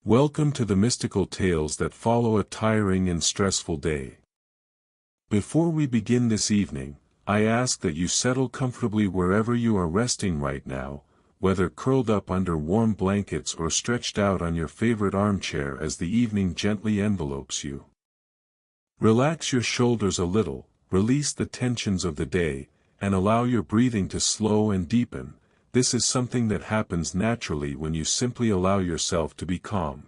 Welcome to the mystical tales that follow a tiring and stressful day. Before we begin this evening, I ask that you settle comfortably wherever you are resting right now, whether curled up under warm blankets or stretched out on your favorite armchair as the evening gently envelopes you. Relax your shoulders a little, release the tensions of the day, and allow your breathing to slow and deepen. This is something that happens naturally when you simply allow yourself to be calm.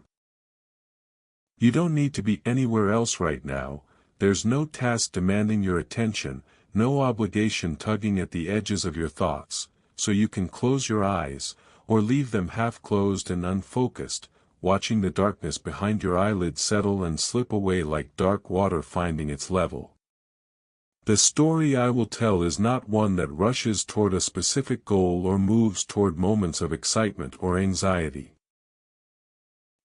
You don't need to be anywhere else right now. There's no task demanding your attention, no obligation tugging at the edges of your thoughts, so you can close your eyes, or leave them half closed and unfocused, watching the darkness behind your eyelids settle and slip away like dark water finding its level. The story I will tell is not one that rushes toward a specific goal or moves toward moments of excitement or anxiety.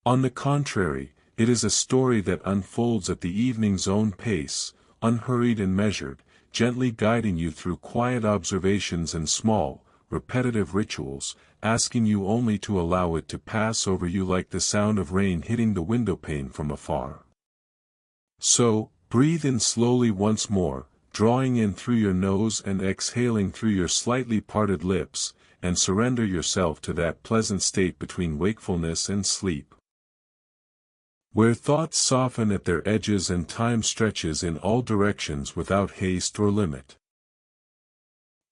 On the contrary, it is a story that unfolds at the evening's own pace, unhurried and measured, gently guiding you through quiet observations and small, repetitive rituals, asking you only to allow it to pass over you like the sound of rain hitting the windowpane from afar. So, breathe in slowly once more, drawing in through your nose and exhaling through your slightly parted lips, and surrender yourself to that pleasant state between wakefulness and sleep, where thoughts soften at their edges and time stretches in all directions without haste or limit.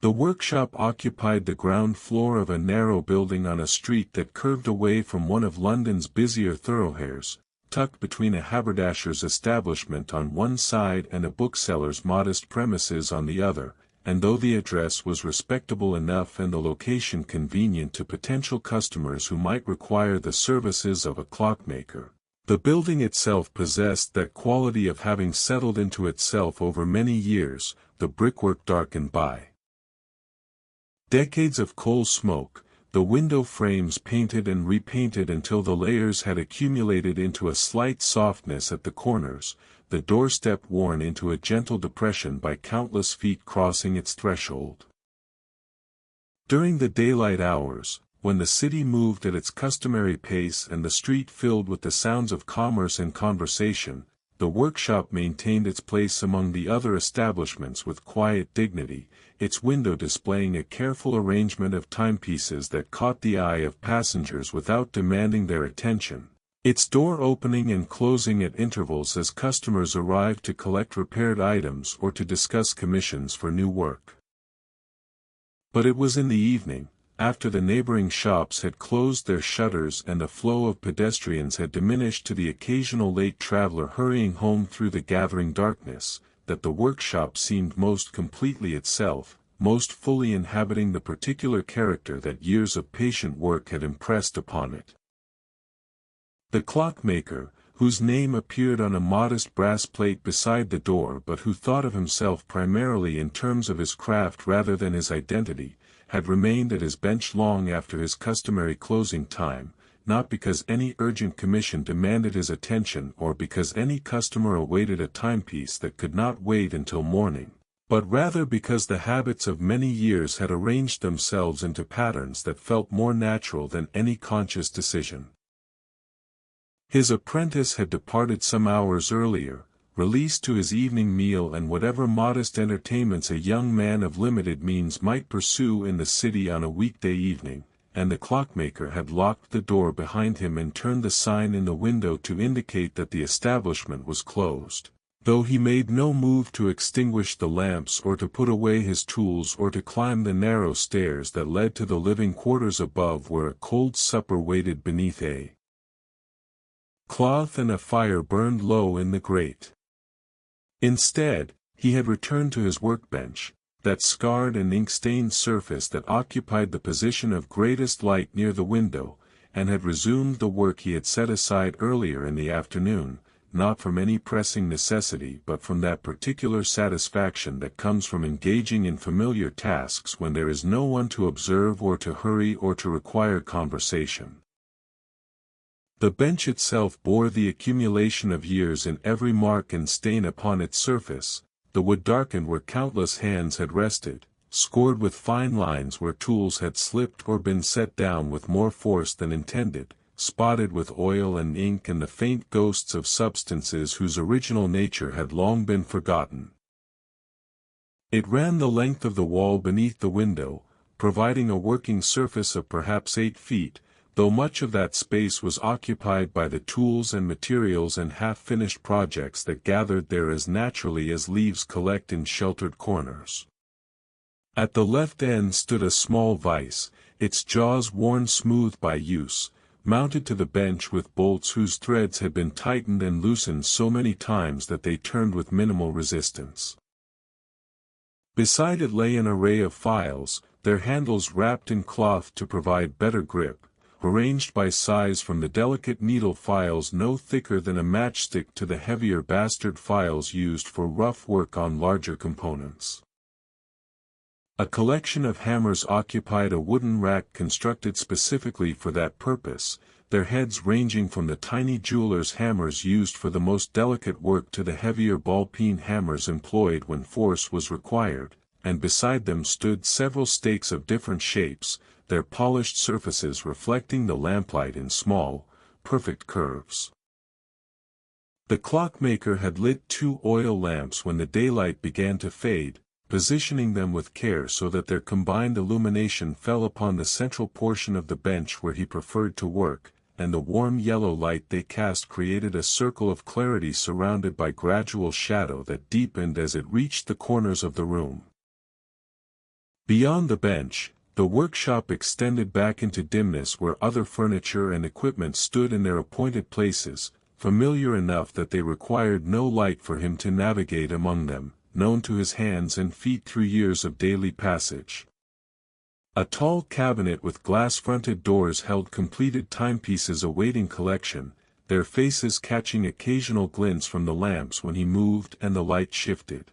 The workshop occupied the ground floor of a narrow building on a street that curved away from one of London's busier thoroughfares, tucked between a haberdasher's establishment on one side and a bookseller's modest premises on the other, and though the address was respectable enough and the location convenient to potential customers who might require the services of a clockmaker, the building itself possessed that quality of having settled into itself over many years, the brickwork darkened by decades of coal smoke, the window frames painted and repainted until the layers had accumulated into a slight softness at the corners, the doorstep worn into a gentle depression by countless feet crossing its threshold. During the daylight hours, when the city moved at its customary pace and the street filled with the sounds of commerce and conversation, the workshop maintained its place among the other establishments with quiet dignity, its window displaying a careful arrangement of timepieces that caught the eye of passengers without demanding their attention, its door opening and closing at intervals as customers arrived to collect repaired items or to discuss commissions for new work. But it was in the evening, after the neighboring shops had closed their shutters and the flow of pedestrians had diminished to the occasional late traveler hurrying home through the gathering darkness, that the workshop seemed most completely itself, most fully inhabiting the particular character that years of patient work had impressed upon it. The clockmaker, whose name appeared on a modest brass plate beside the door but who thought of himself primarily in terms of his craft rather than his identity, had remained at his bench long after his customary closing time, not because any urgent commission demanded his attention or because any customer awaited a timepiece that could not wait until morning, but rather because the habits of many years had arranged themselves into patterns that felt more natural than any conscious decision. His apprentice had departed some hours earlier, released to his evening meal and whatever modest entertainments a young man of limited means might pursue in the city on a weekday evening, and the clockmaker had locked the door behind him and turned the sign in the window to indicate that the establishment was closed, though he made no move to extinguish the lamps or to put away his tools or to climb the narrow stairs that led to the living quarters above where a cold supper waited beneath a cloth and a fire burned low in the grate. Instead, he had returned to his workbench, that scarred and ink-stained surface that occupied the position of greatest light near the window, and had resumed the work he had set aside earlier in the afternoon, not from any pressing necessity but from that particular satisfaction that comes from engaging in familiar tasks when there is no one to observe or to hurry or to require conversation. The bench itself bore the accumulation of years in every mark and stain upon its surface, the wood darkened where countless hands had rested, scored with fine lines where tools had slipped or been set down with more force than intended, spotted with oil and ink and the faint ghosts of substances whose original nature had long been forgotten. It ran the length of the wall beneath the window, providing a working surface of perhaps 8 feet, though much of that space was occupied by the tools and materials and half-finished projects that gathered there as naturally as leaves collect in sheltered corners. At the left end stood a small vise, its jaws worn smooth by use, mounted to the bench with bolts whose threads had been tightened and loosened so many times that they turned with minimal resistance. Beside it lay an array of files, their handles wrapped in cloth to provide better grip, arranged by size from the delicate needle files no thicker than a matchstick to the heavier bastard files used for rough work on larger components. A collection of hammers occupied a wooden rack constructed specifically for that purpose, their heads ranging from the tiny jeweler's hammers used for the most delicate work to the heavier ball-peen hammers employed when force was required, and beside them stood several stakes of different shapes, their polished surfaces reflecting the lamplight in small, perfect curves. The clockmaker had lit 2 oil lamps when the daylight began to fade, positioning them with care so that their combined illumination fell upon the central portion of the bench where he preferred to work, and the warm yellow light they cast created a circle of clarity surrounded by gradual shadow that deepened as it reached the corners of the room. Beyond the bench, the workshop extended back into dimness where other furniture and equipment stood in their appointed places, familiar enough that they required no light for him to navigate among them, known to his hands and feet through years of daily passage. A tall cabinet with glass-fronted doors held completed timepieces awaiting collection, their faces catching occasional glints from the lamps when he moved and the light shifted.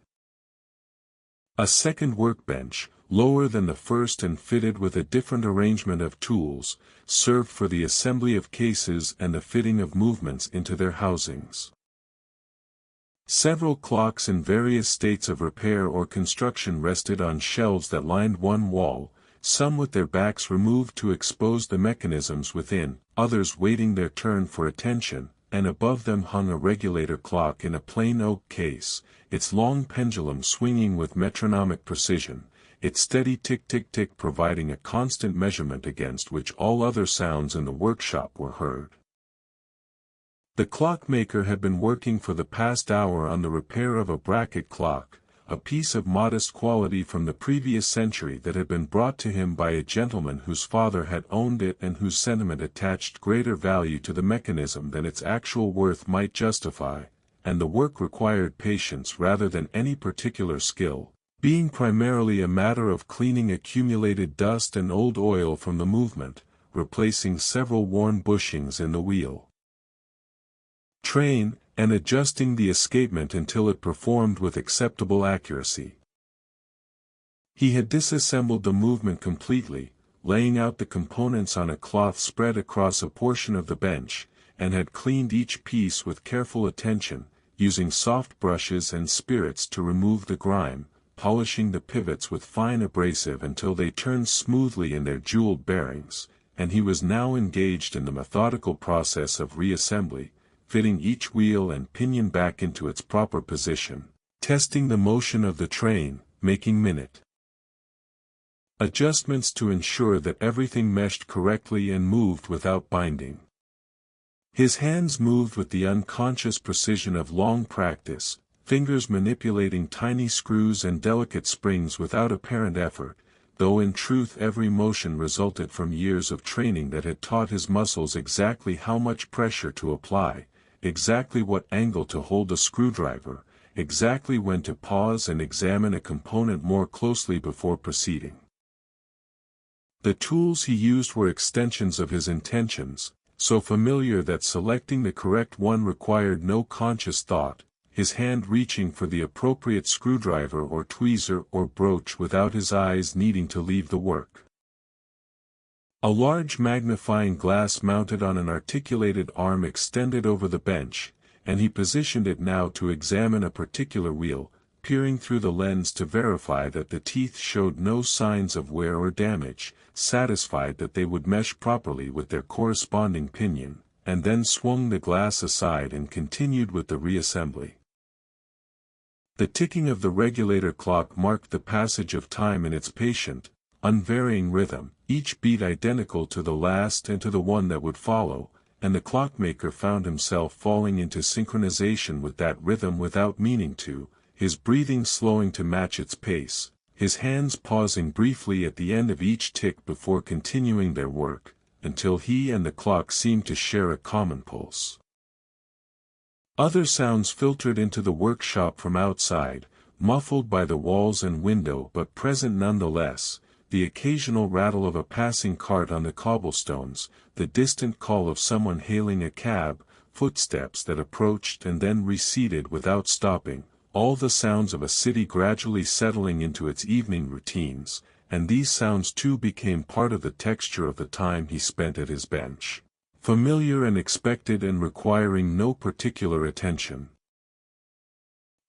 A second workbench, lower than the first and fitted with a different arrangement of tools, served for the assembly of cases and the fitting of movements into their housings. Several clocks in various states of repair or construction rested on shelves that lined one wall, some with their backs removed to expose the mechanisms within, others waiting their turn for attention, and above them hung a regulator clock in a plain oak case, its long pendulum swinging with metronomic precision, its steady tick-tick-tick providing a constant measurement against which all other sounds in the workshop were heard. The clockmaker had been working for the past hour on the repair of a bracket clock, a piece of modest quality from the previous century that had been brought to him by a gentleman whose father had owned it and whose sentiment attached greater value to the mechanism than its actual worth might justify, and the work required patience rather than any particular skill, being primarily a matter of cleaning accumulated dust and old oil from the movement, replacing several worn bushings in the wheel train, and adjusting the escapement until it performed with acceptable accuracy. He had disassembled the movement completely, laying out the components on a cloth spread across a portion of the bench, and had cleaned each piece with careful attention, using soft brushes and spirits to remove the grime, polishing the pivots with fine abrasive until they turned smoothly in their jeweled bearings, and he was now engaged in the methodical process of reassembly, fitting each wheel and pinion back into its proper position, testing the motion of the train, making minute adjustments to ensure that everything meshed correctly and moved without binding. His hands moved with the unconscious precision of long practice, fingers manipulating tiny screws and delicate springs without apparent effort, though in truth every motion resulted from years of training that had taught his muscles exactly how much pressure to apply, exactly what angle to hold a screwdriver, exactly when to pause and examine a component more closely before proceeding. The tools he used were extensions of his intentions, so familiar that selecting the correct one required no conscious thought, his hand reaching for the appropriate screwdriver or tweezer or broach without his eyes needing to leave the work. A large magnifying glass mounted on an articulated arm extended over the bench, and he positioned it now to examine a particular wheel, peering through the lens to verify that the teeth showed no signs of wear or damage, satisfied that they would mesh properly with their corresponding pinion, and then swung the glass aside and continued with the reassembly. The ticking of the regulator clock marked the passage of time in its patient, unvarying rhythm, each beat identical to the last and to the one that would follow, and the clockmaker found himself falling into synchronization with that rhythm without meaning to, his breathing slowing to match its pace, his hands pausing briefly at the end of each tick before continuing their work, until he and the clock seemed to share a common pulse. Other sounds filtered into the workshop from outside, muffled by the walls and window but present nonetheless, the occasional rattle of a passing cart on the cobblestones, the distant call of someone hailing a cab, footsteps that approached and then receded without stopping, all the sounds of a city gradually settling into its evening routines, and these sounds too became part of the texture of the time he spent at his bench, familiar and expected and requiring no particular attention.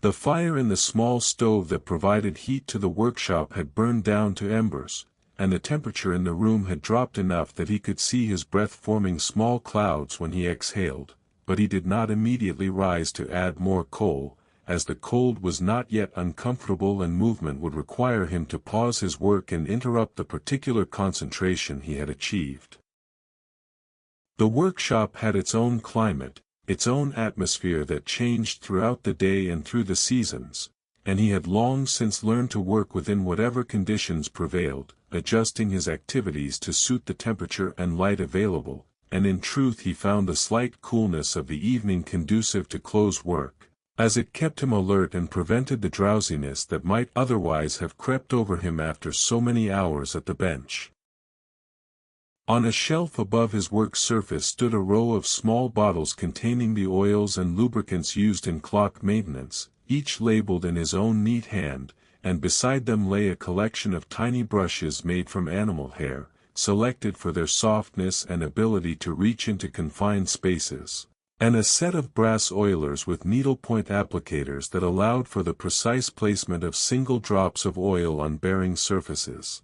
The fire in the small stove that provided heat to the workshop had burned down to embers, and the temperature in the room had dropped enough that he could see his breath forming small clouds when he exhaled, but he did not immediately rise to add more coal, as the cold was not yet uncomfortable and movement would require him to pause his work and interrupt the particular concentration he had achieved. The workshop had its own climate, its own atmosphere that changed throughout the day and through the seasons, and he had long since learned to work within whatever conditions prevailed, adjusting his activities to suit the temperature and light available, and in truth he found the slight coolness of the evening conducive to close work, as it kept him alert and prevented the drowsiness that might otherwise have crept over him after so many hours at the bench. On a shelf above his work surface stood a row of small bottles containing the oils and lubricants used in clock maintenance, each labeled in his own neat hand, and beside them lay a collection of tiny brushes made from animal hair, selected for their softness and ability to reach into confined spaces, and a set of brass oilers with needlepoint applicators that allowed for the precise placement of single drops of oil on bearing surfaces.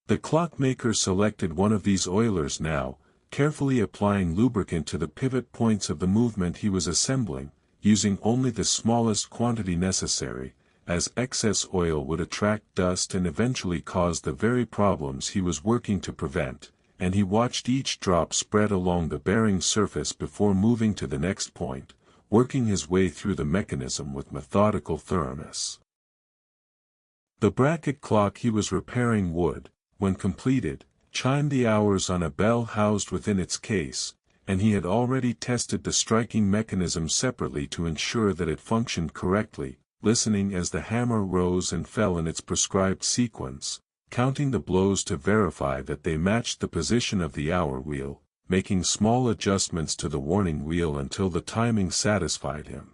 The clockmaker selected one of these oilers now, carefully applying lubricant to the pivot points of the movement he was assembling, using only the smallest quantity necessary, as excess oil would attract dust and eventually cause the very problems he was working to prevent, and he watched each drop spread along the bearing surface before moving to the next point, working his way through the mechanism with methodical thoroughness. The bracket clock he was repairing would, when completed, chimed the hours on a bell housed within its case, and he had already tested the striking mechanism separately to ensure that it functioned correctly, listening as the hammer rose and fell in its prescribed sequence, counting the blows to verify that they matched the position of the hour wheel, making small adjustments to the warning wheel until the timing satisfied him.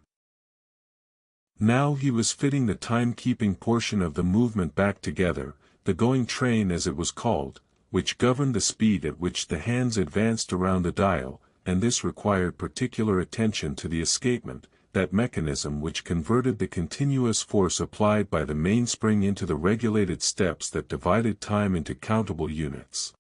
Now he was fitting the timekeeping portion of the movement back together, the going train as it was called, which governed the speed at which the hands advanced around the dial, and this required particular attention to the escapement, that mechanism which converted the continuous force applied by the mainspring into the regulated steps that divided time into countable units.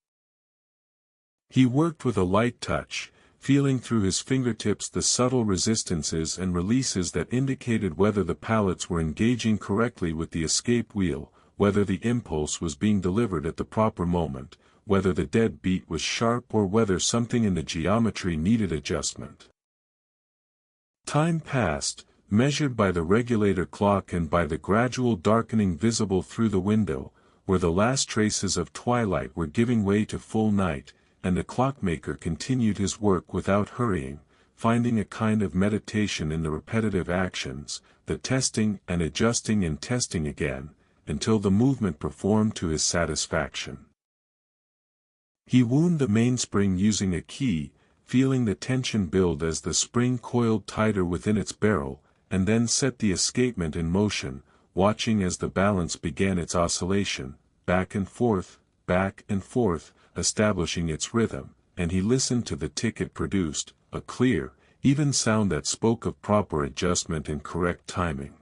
He worked with a light touch, feeling through his fingertips the subtle resistances and releases that indicated whether the pallets were engaging correctly with the escape wheel, whether the impulse was being delivered at the proper moment, whether the dead beat was sharp or whether something in the geometry needed adjustment. Time passed, measured by the regulator clock and by the gradual darkening visible through the window, where the last traces of twilight were giving way to full night, and the clockmaker continued his work without hurrying, finding a kind of meditation in the repetitive actions, the testing and adjusting and testing again, until the movement performed to his satisfaction. He wound the mainspring using a key, feeling the tension build as the spring coiled tighter within its barrel, and then set the escapement in motion, watching as the balance began its oscillation, back and forth, establishing its rhythm, and he listened to the tick it produced, a clear, even sound that spoke of proper adjustment and correct timing.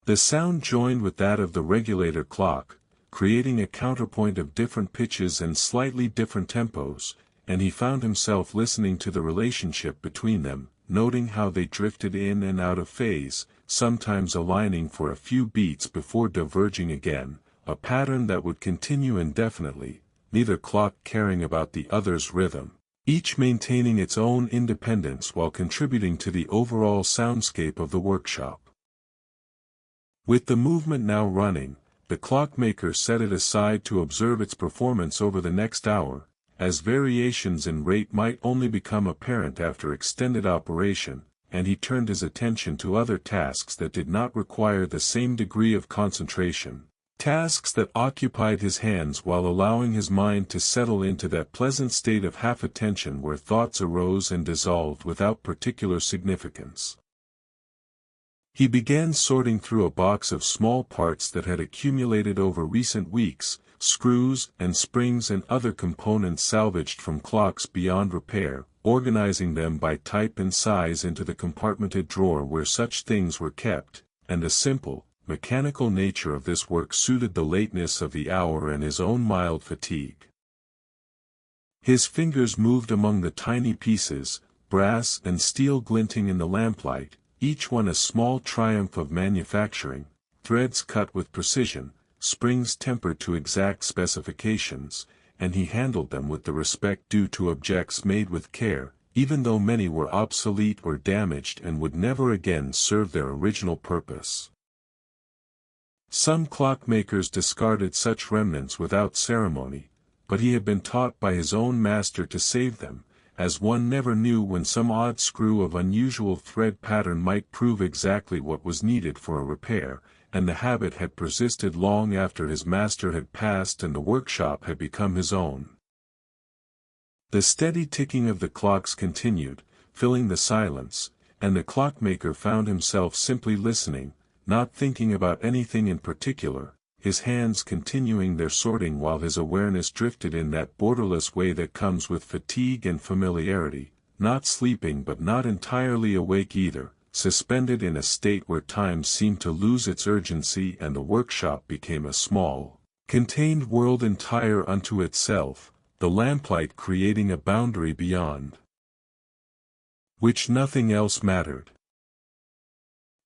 The sound joined with that of the regulator clock, creating a counterpoint of different pitches and slightly different tempos, and he found himself listening to the relationship between them, noting how they drifted in and out of phase, sometimes aligning for a few beats before diverging again, a pattern that would continue indefinitely, neither clock caring about the other's rhythm, each maintaining its own independence while contributing to the overall soundscape of the workshop. With the movement now running, the clockmaker set it aside to observe its performance over the next hour, as variations in rate might only become apparent after extended operation, and he turned his attention to other tasks that did not require the same degree of concentration, tasks that occupied his hands while allowing his mind to settle into that pleasant state of half-attention where thoughts arose and dissolved without particular significance. He began sorting through a box of small parts that had accumulated over recent weeks, screws and springs and other components salvaged from clocks beyond repair, organizing them by type and size into the compartmented drawer where such things were kept, and the simple, mechanical nature of this work suited the lateness of the hour and his own mild fatigue. His fingers moved among the tiny pieces, brass and steel glinting in the lamplight, each one a small triumph of manufacturing, threads cut with precision, springs tempered to exact specifications, and he handled them with the respect due to objects made with care, even though many were obsolete or damaged and would never again serve their original purpose. Some clockmakers discarded such remnants without ceremony, but he had been taught by his own master to save them, as one never knew when some odd screw of unusual thread pattern might prove exactly what was needed for a repair, and the habit had persisted long after his master had passed and the workshop had become his own. The steady ticking of the clocks continued, filling the silence, and the clockmaker found himself simply listening, not thinking about anything in particular, his hands continuing their sorting while his awareness drifted in that borderless way that comes with fatigue and familiarity, not sleeping but not entirely awake either, suspended in a state where time seemed to lose its urgency and the workshop became a small, contained world entire unto itself, the lamplight creating a boundary beyond which nothing else mattered.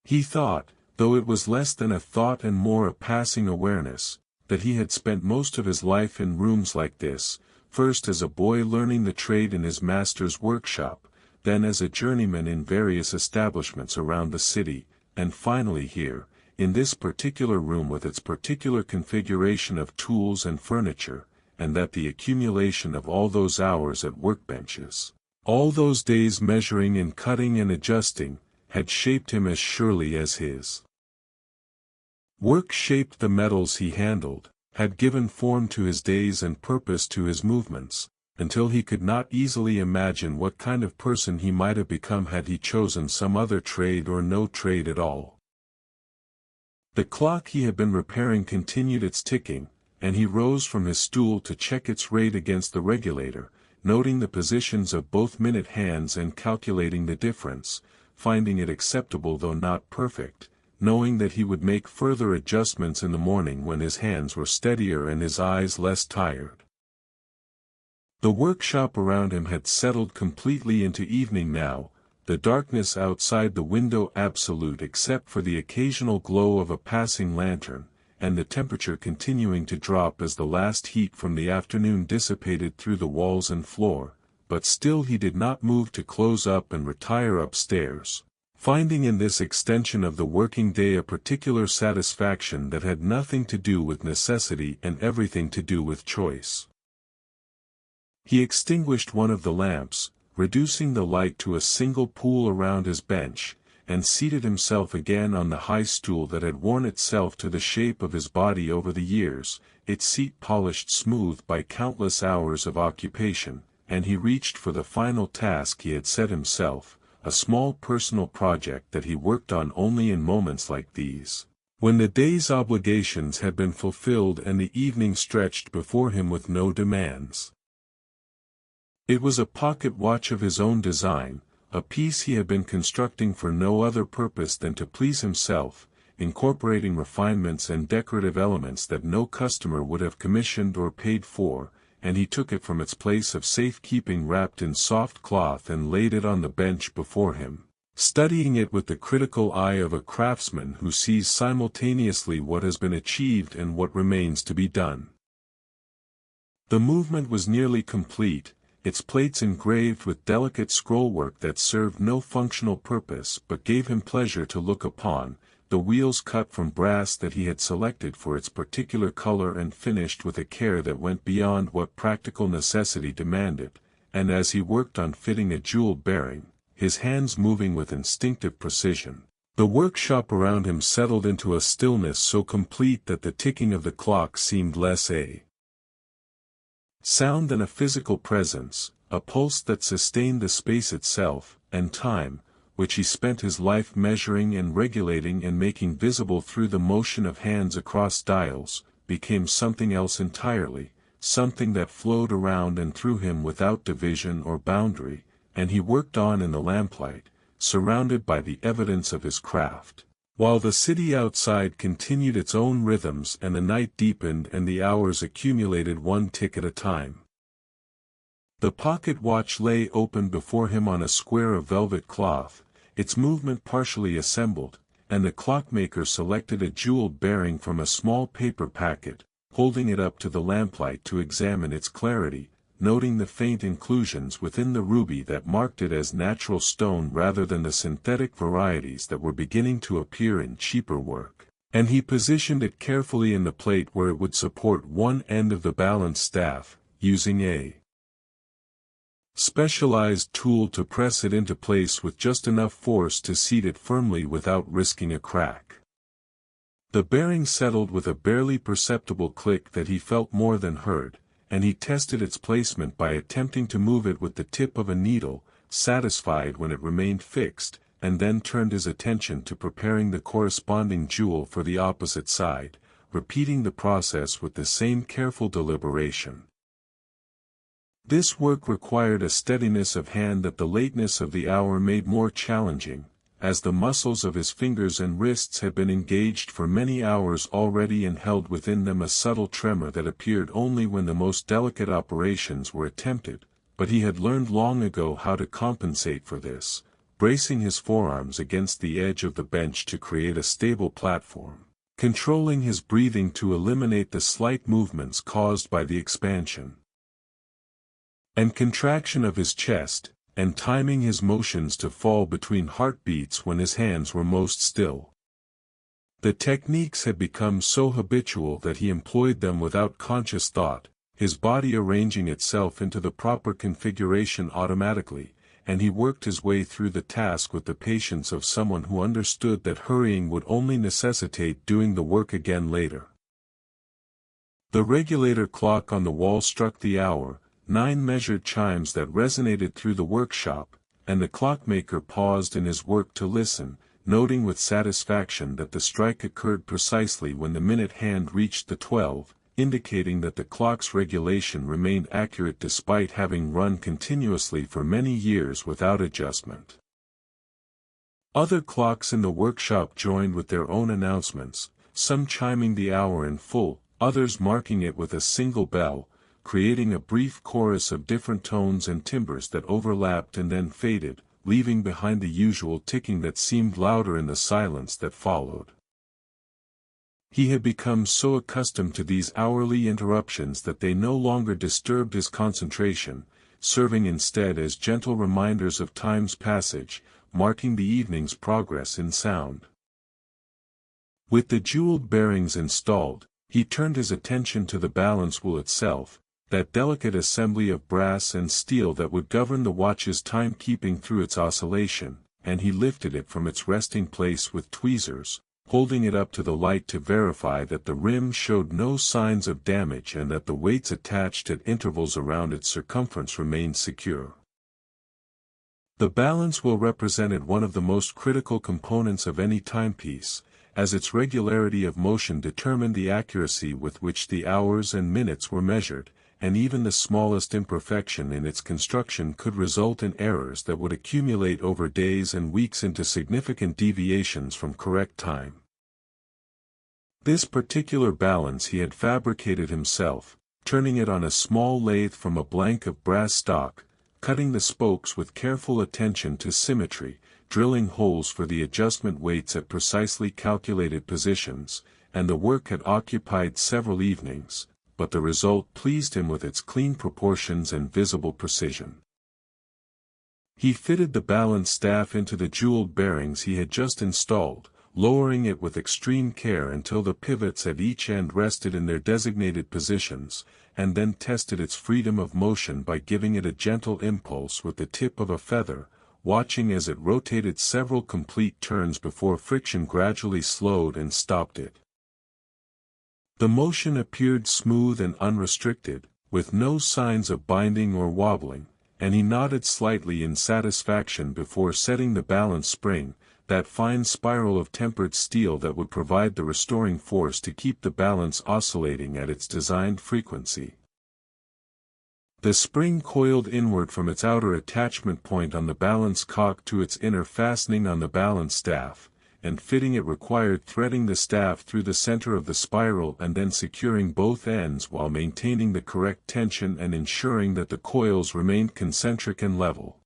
He thought, though it was less than a thought and more a passing awareness, that he had spent most of his life in rooms like this, first as a boy learning the trade in his master's workshop, then as a journeyman in various establishments around the city, and finally here, in this particular room with its particular configuration of tools and furniture, and that the accumulation of all those hours at workbenches, all those days measuring and cutting and adjusting, had shaped him as surely as his work shaped the metals he handled, had given form to his days and purpose to his movements, until he could not easily imagine what kind of person he might have become had he chosen some other trade or no trade at all. The clock he had been repairing continued its ticking, and he rose from his stool to check its rate against the regulator, noting the positions of both minute hands and calculating the difference, finding it acceptable though not perfect, knowing that he would make further adjustments in the morning when his hands were steadier and his eyes less tired. The workshop around him had settled completely into evening now, the darkness outside the window absolute except for the occasional glow of a passing lantern, and the temperature continuing to drop as the last heat from the afternoon dissipated through the walls and floor, but still he did not move to close up and retire upstairs, finding in this extension of the working day a particular satisfaction that had nothing to do with necessity and everything to do with choice. He extinguished one of the lamps, reducing the light to a single pool around his bench, and seated himself again on the high stool that had worn itself to the shape of his body over the years, its seat polished smooth by countless hours of occupation, and he reached for the final task he had set himself, a small personal project that he worked on only in moments like these, when the day's obligations had been fulfilled and the evening stretched before him with no demands. It was a pocket watch of his own design, a piece he had been constructing for no other purpose than to please himself, incorporating refinements and decorative elements that no customer would have commissioned or paid for, and he took it from its place of safekeeping wrapped in soft cloth and laid it on the bench before him, studying it with the critical eye of a craftsman who sees simultaneously what has been achieved and what remains to be done. The movement was nearly complete, its plates engraved with delicate scrollwork that served no functional purpose but gave him pleasure to look upon, the wheels cut from brass that he had selected for its particular color and finished with a care that went beyond what practical necessity demanded, and as he worked on fitting a jeweled bearing, his hands moving with instinctive precision, the workshop around him settled into a stillness so complete that the ticking of the clock seemed less a sound than a physical presence, a pulse that sustained the space itself, and time, which he spent his life measuring and regulating and making visible through the motion of hands across dials, became something else entirely, something that flowed around and through him without division or boundary, and he worked on in the lamplight, surrounded by the evidence of his craft, while the city outside continued its own rhythms and the night deepened and the hours accumulated one tick at a time. The pocket watch lay open before him on a square of velvet cloth, its movement partially assembled, and the clockmaker selected a jeweled bearing from a small paper packet, holding it up to the lamplight to examine its clarity, noting the faint inclusions within the ruby that marked it as natural stone rather than the synthetic varieties that were beginning to appear in cheaper work, and he positioned it carefully in the plate where it would support one end of the balance staff, using a specialized tool to press it into place with just enough force to seat it firmly without risking a crack. The bearing settled with a barely perceptible click that he felt more than heard, and he tested its placement by attempting to move it with the tip of a needle, satisfied when it remained fixed, and then turned his attention to preparing the corresponding jewel for the opposite side, repeating the process with the same careful deliberation. This work required a steadiness of hand that the lateness of the hour made more challenging, as the muscles of his fingers and wrists had been engaged for many hours already and held within them a subtle tremor that appeared only when the most delicate operations were attempted, but he had learned long ago how to compensate for this, bracing his forearms against the edge of the bench to create a stable platform, controlling his breathing to eliminate the slight movements caused by the expansion and contraction of his chest, and timing his motions to fall between heartbeats when his hands were most still. The techniques had become so habitual that he employed them without conscious thought, his body arranging itself into the proper configuration automatically, and he worked his way through the task with the patience of someone who understood that hurrying would only necessitate doing the work again later. The regulator clock on the wall struck the hour, 9 measured chimes that resonated through the workshop, and the clockmaker paused in his work to listen, noting with satisfaction that the strike occurred precisely when the minute hand reached the 12, indicating that the clock's regulation remained accurate despite having run continuously for many years without adjustment. Other clocks in the workshop joined with their own announcements, some chiming the hour in full, others marking it with a single bell, creating a brief chorus of different tones and timbres that overlapped and then faded, leaving behind the usual ticking that seemed louder in the silence that followed. He had become so accustomed to these hourly interruptions that they no longer disturbed his concentration, serving instead as gentle reminders of time's passage, marking the evening's progress in sound. With the jeweled bearings installed, he turned his attention to the balance wheel itself, that delicate assembly of brass and steel that would govern the watch's timekeeping through its oscillation, and he lifted it from its resting place with tweezers, holding it up to the light to verify that the rim showed no signs of damage and that the weights attached at intervals around its circumference remained secure. The balance wheel represented one of the most critical components of any timepiece, as its regularity of motion determined the accuracy with which the hours and minutes were measured, and even the smallest imperfection in its construction could result in errors that would accumulate over days and weeks into significant deviations from correct time. This particular balance he had fabricated himself, turning it on a small lathe from a blank of brass stock, cutting the spokes with careful attention to symmetry, drilling holes for the adjustment weights at precisely calculated positions, and the work had occupied several evenings, but the result pleased him with its clean proportions and visible precision. He fitted the balance staff into the jeweled bearings he had just installed, lowering it with extreme care until the pivots at each end rested in their designated positions, and then tested its freedom of motion by giving it a gentle impulse with the tip of a feather, watching as it rotated several complete turns before friction gradually slowed and stopped it. The motion appeared smooth and unrestricted, with no signs of binding or wobbling, and he nodded slightly in satisfaction before setting the balance spring, that fine spiral of tempered steel that would provide the restoring force to keep the balance oscillating at its designed frequency. The spring coiled inward from its outer attachment point on the balance cock to its inner fastening on the balance staff, and fitting it required threading the staff through the center of the spiral and then securing both ends while maintaining the correct tension and ensuring that the coils remained concentric and level.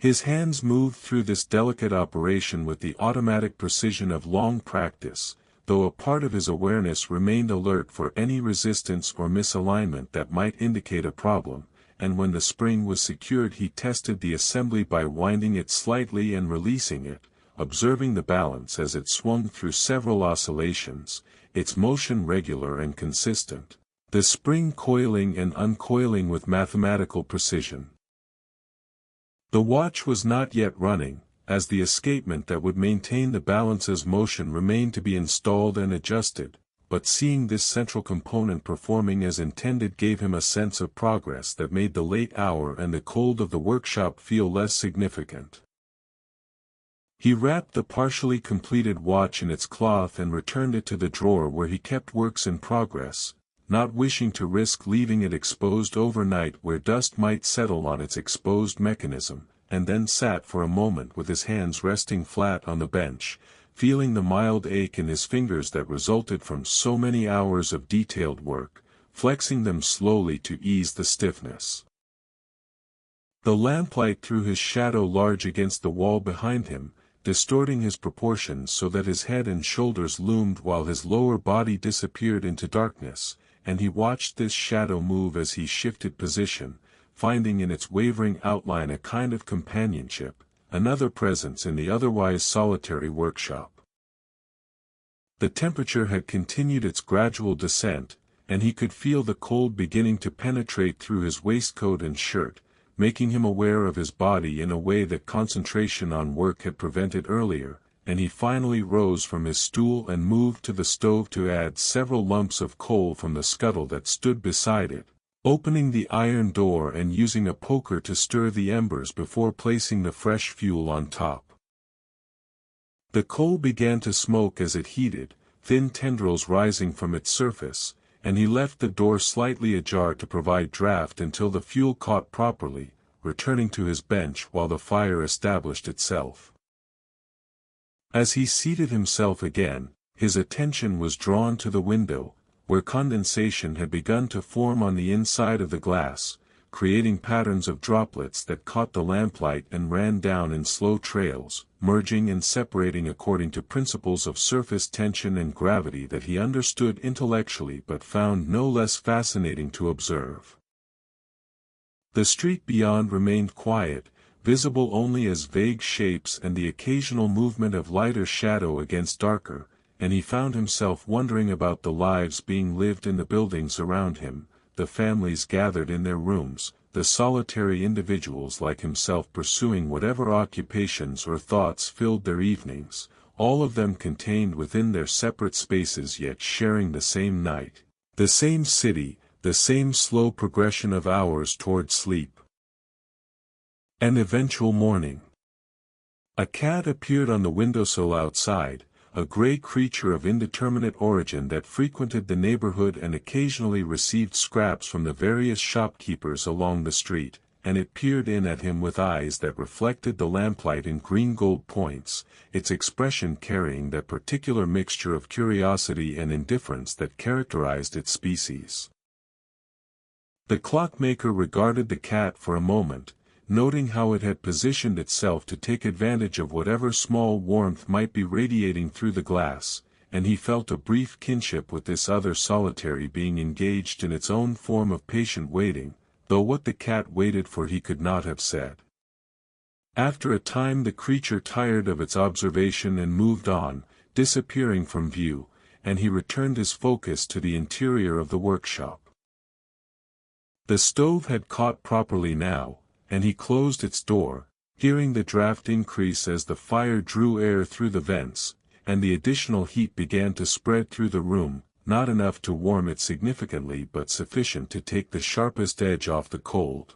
His hands moved through this delicate operation with the automatic precision of long practice, though a part of his awareness remained alert for any resistance or misalignment that might indicate a problem, and when the spring was secured he tested the assembly by winding it slightly and releasing it, observing the balance as it swung through several oscillations, its motion regular and consistent, the spring coiling and uncoiling with mathematical precision. The watch was not yet running, as the escapement that would maintain the balance's motion remained to be installed and adjusted, but seeing this central component performing as intended gave him a sense of progress that made the late hour and the cold of the workshop feel less significant. He wrapped the partially completed watch in its cloth and returned it to the drawer where he kept works in progress, not wishing to risk leaving it exposed overnight where dust might settle on its exposed mechanism, and then sat for a moment with his hands resting flat on the bench, feeling the mild ache in his fingers that resulted from so many hours of detailed work, flexing them slowly to ease the stiffness. The lamplight threw his shadow large against the wall behind him, distorting his proportions so that his head and shoulders loomed while his lower body disappeared into darkness, and he watched this shadow move as he shifted position, finding in its wavering outline a kind of companionship, another presence in the otherwise solitary workshop. The temperature had continued its gradual descent, and he could feel the cold beginning to penetrate through his waistcoat and shirt, making him aware of his body in a way that concentration on work had prevented earlier, and he finally rose from his stool and moved to the stove to add several lumps of coal from the scuttle that stood beside it, opening the iron door and using a poker to stir the embers before placing the fresh fuel on top. The coal began to smoke as it heated, thin tendrils rising from its surface, and he left the door slightly ajar to provide draft until the fuel caught properly, returning to his bench while the fire established itself. As he seated himself again, his attention was drawn to the window, where condensation had begun to form on the inside of the glass, creating patterns of droplets that caught the lamplight and ran down in slow trails, merging and separating according to principles of surface tension and gravity that he understood intellectually but found no less fascinating to observe. The street beyond remained quiet, visible only as vague shapes and the occasional movement of lighter shadow against darker, and he found himself wondering about the lives being lived in the buildings around him, the families gathered in their rooms, the solitary individuals like himself pursuing whatever occupations or thoughts filled their evenings, all of them contained within their separate spaces yet sharing the same night, the same city, the same slow progression of hours toward sleep and eventual morning. A cat appeared on the windowsill outside, a gray creature of indeterminate origin that frequented the neighborhood and occasionally received scraps from the various shopkeepers along the street, and it peered in at him with eyes that reflected the lamplight in green-gold points, its expression carrying that particular mixture of curiosity and indifference that characterized its species. The clockmaker regarded the cat for a moment, noting how it had positioned itself to take advantage of whatever small warmth might be radiating through the glass, and he felt a brief kinship with this other solitary being engaged in its own form of patient waiting, though what the cat waited for he could not have said. After a time the creature tired of its observation and moved on, disappearing from view, and he returned his focus to the interior of the workshop. The stove had caught properly now, and he closed its door, hearing the draft increase as the fire drew air through the vents, and the additional heat began to spread through the room, not enough to warm it significantly but sufficient to take the sharpest edge off the cold.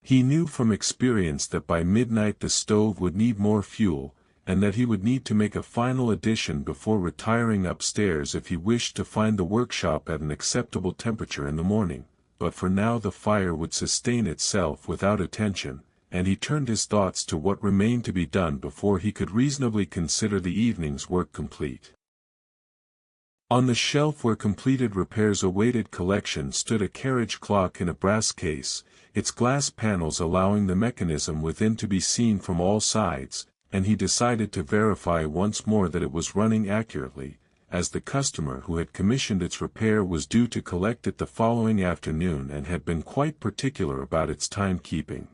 He knew from experience that by midnight the stove would need more fuel, and that he would need to make a final addition before retiring upstairs if he wished to find the workshop at an acceptable temperature in the morning, but for now the fire would sustain itself without attention, and he turned his thoughts to what remained to be done before he could reasonably consider the evening's work complete. On the shelf where completed repairs awaited collection stood a carriage clock in a brass case, its glass panels allowing the mechanism within to be seen from all sides, and he decided to verify once more that it was running accurately, as the customer who had commissioned its repair was due to collect it the following afternoon and had been quite particular about its timekeeping.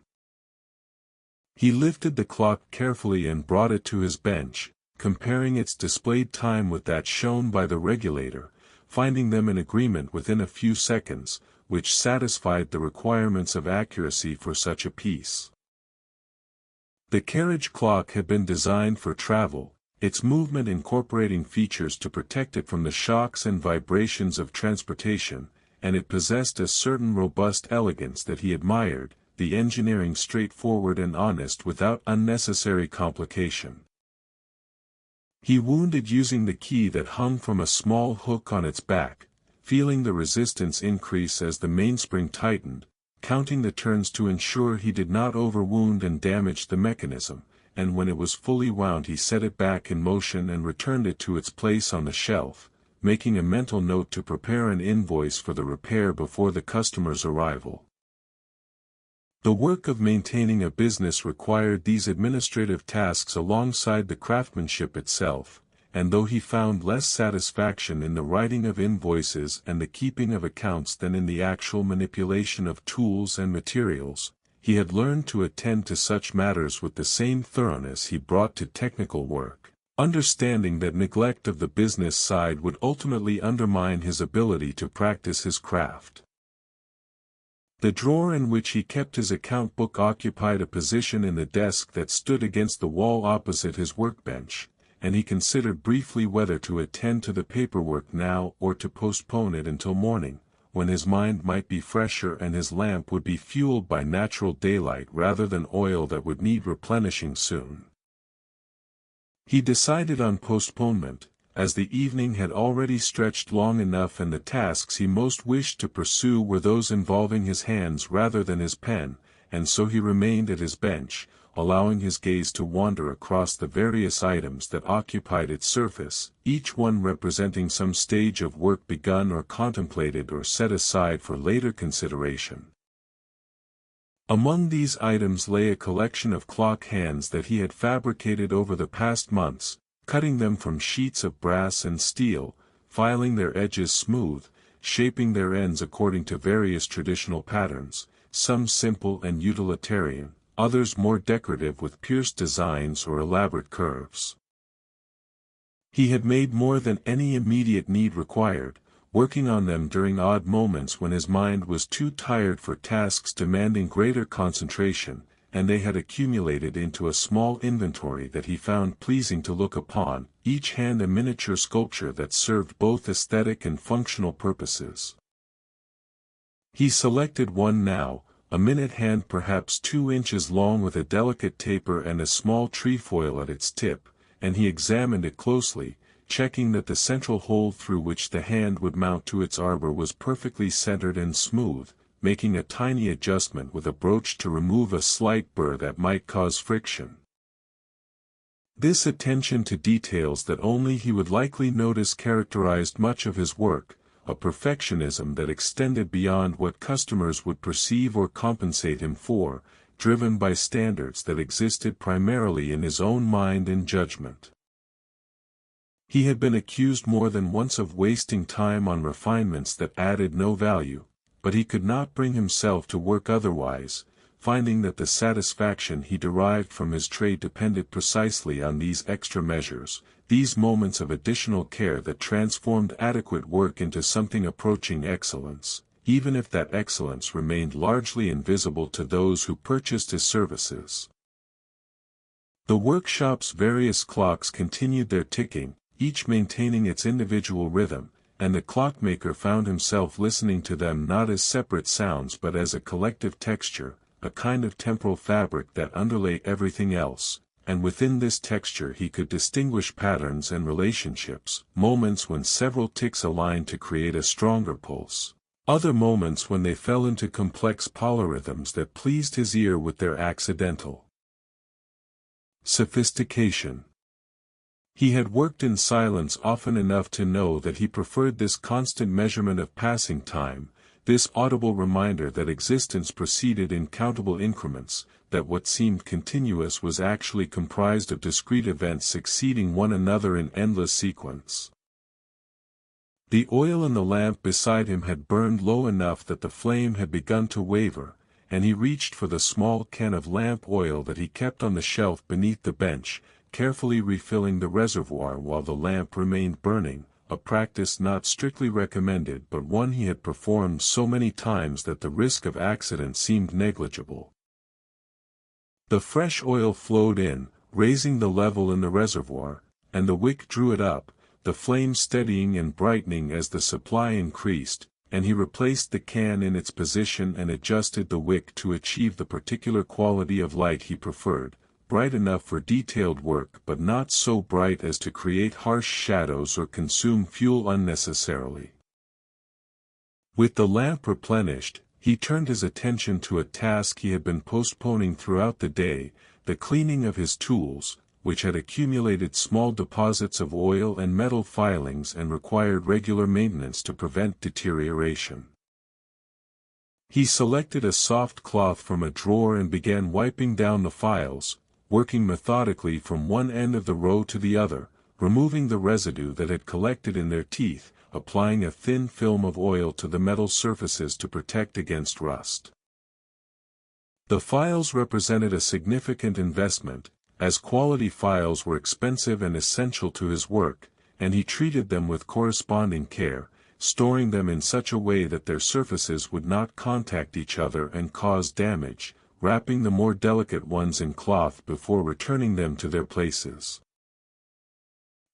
He lifted the clock carefully and brought it to his bench, comparing its displayed time with that shown by the regulator, finding them in agreement within a few seconds, which satisfied the requirements of accuracy for such a piece. The carriage clock had been designed for travel, its movement incorporating features to protect it from the shocks and vibrations of transportation, and it possessed a certain robust elegance that he admired, the engineering straightforward and honest without unnecessary complication. He wound it using the key that hung from a small hook on its back, feeling the resistance increase as the mainspring tightened, counting the turns to ensure he did not overwound and damage the mechanism, and when it was fully wound he set it back in motion and returned it to its place on the shelf, making a mental note to prepare an invoice for the repair before the customer's arrival. The work of maintaining a business required these administrative tasks alongside the craftsmanship itself, and though he found less satisfaction in the writing of invoices and the keeping of accounts than in the actual manipulation of tools and materials, he had learned to attend to such matters with the same thoroughness he brought to technical work, understanding that neglect of the business side would ultimately undermine his ability to practice his craft. The drawer in which he kept his account book occupied a position in the desk that stood against the wall opposite his workbench, and he considered briefly whether to attend to the paperwork now or to postpone it until morning, when his mind might be fresher and his lamp would be fueled by natural daylight rather than oil that would need replenishing soon. He decided on postponement, as the evening had already stretched long enough and the tasks he most wished to pursue were those involving his hands rather than his pen, and so he remained at his bench, allowing his gaze to wander across the various items that occupied its surface, each one representing some stage of work begun or contemplated or set aside for later consideration. Among these items lay a collection of clock hands that he had fabricated over the past months, cutting them from sheets of brass and steel, filing their edges smooth, shaping their ends according to various traditional patterns, some simple and utilitarian, others more decorative with pierced designs or elaborate curves. He had made more than any immediate need required, working on them during odd moments when his mind was too tired for tasks demanding greater concentration, and they had accumulated into a small inventory that he found pleasing to look upon, each hand a miniature sculpture that served both aesthetic and functional purposes. He selected one now, a minute hand perhaps 2 inches long with a delicate taper and a small trefoil at its tip, and he examined it closely, checking that the central hole through which the hand would mount to its arbor was perfectly centered and smooth, making a tiny adjustment with a broach to remove a slight burr that might cause friction. This attention to details that only he would likely notice characterized much of his work, a perfectionism that extended beyond what customers would perceive or compensate him for, driven by standards that existed primarily in his own mind and judgment. He had been accused more than once of wasting time on refinements that added no value, but he could not bring himself to work otherwise, finding that the satisfaction he derived from his trade depended precisely on these extra measures, these moments of additional care that transformed adequate work into something approaching excellence, even if that excellence remained largely invisible to those who purchased his services. The workshop's various clocks continued their ticking, each maintaining its individual rhythm, and the clockmaker found himself listening to them not as separate sounds but as a collective texture, a kind of temporal fabric that underlay everything else, and within this texture he could distinguish patterns and relationships, moments when several ticks aligned to create a stronger pulse, other moments when they fell into complex polyrhythms that pleased his ear with their accidental sophistication. He had worked in silence often enough to know that he preferred this constant measurement of passing time, this audible reminder that existence proceeded in countable increments, that what seemed continuous was actually comprised of discrete events succeeding one another in endless sequence. The oil in the lamp beside him had burned low enough that the flame had begun to waver, and he reached for the small can of lamp oil that he kept on the shelf beneath the bench, carefully refilling the reservoir while the lamp remained burning, a practice not strictly recommended but one he had performed so many times that the risk of accident seemed negligible. The fresh oil flowed in, raising the level in the reservoir, and the wick drew it up, the flame steadying and brightening as the supply increased, and he replaced the can in its position and adjusted the wick to achieve the particular quality of light he preferred, bright enough for detailed work but not so bright as to create harsh shadows or consume fuel unnecessarily. With the lamp replenished, he turned his attention to a task he had been postponing throughout the day, the cleaning of his tools, which had accumulated small deposits of oil and metal filings and required regular maintenance to prevent deterioration. He selected a soft cloth from a drawer and began wiping down the files, working methodically from one end of the row to the other, removing the residue that had collected in their teeth, applying a thin film of oil to the metal surfaces to protect against rust. The files represented a significant investment, as quality files were expensive and essential to his work, and he treated them with corresponding care, storing them in such a way that their surfaces would not contact each other and cause damage, wrapping the more delicate ones in cloth before returning them to their places.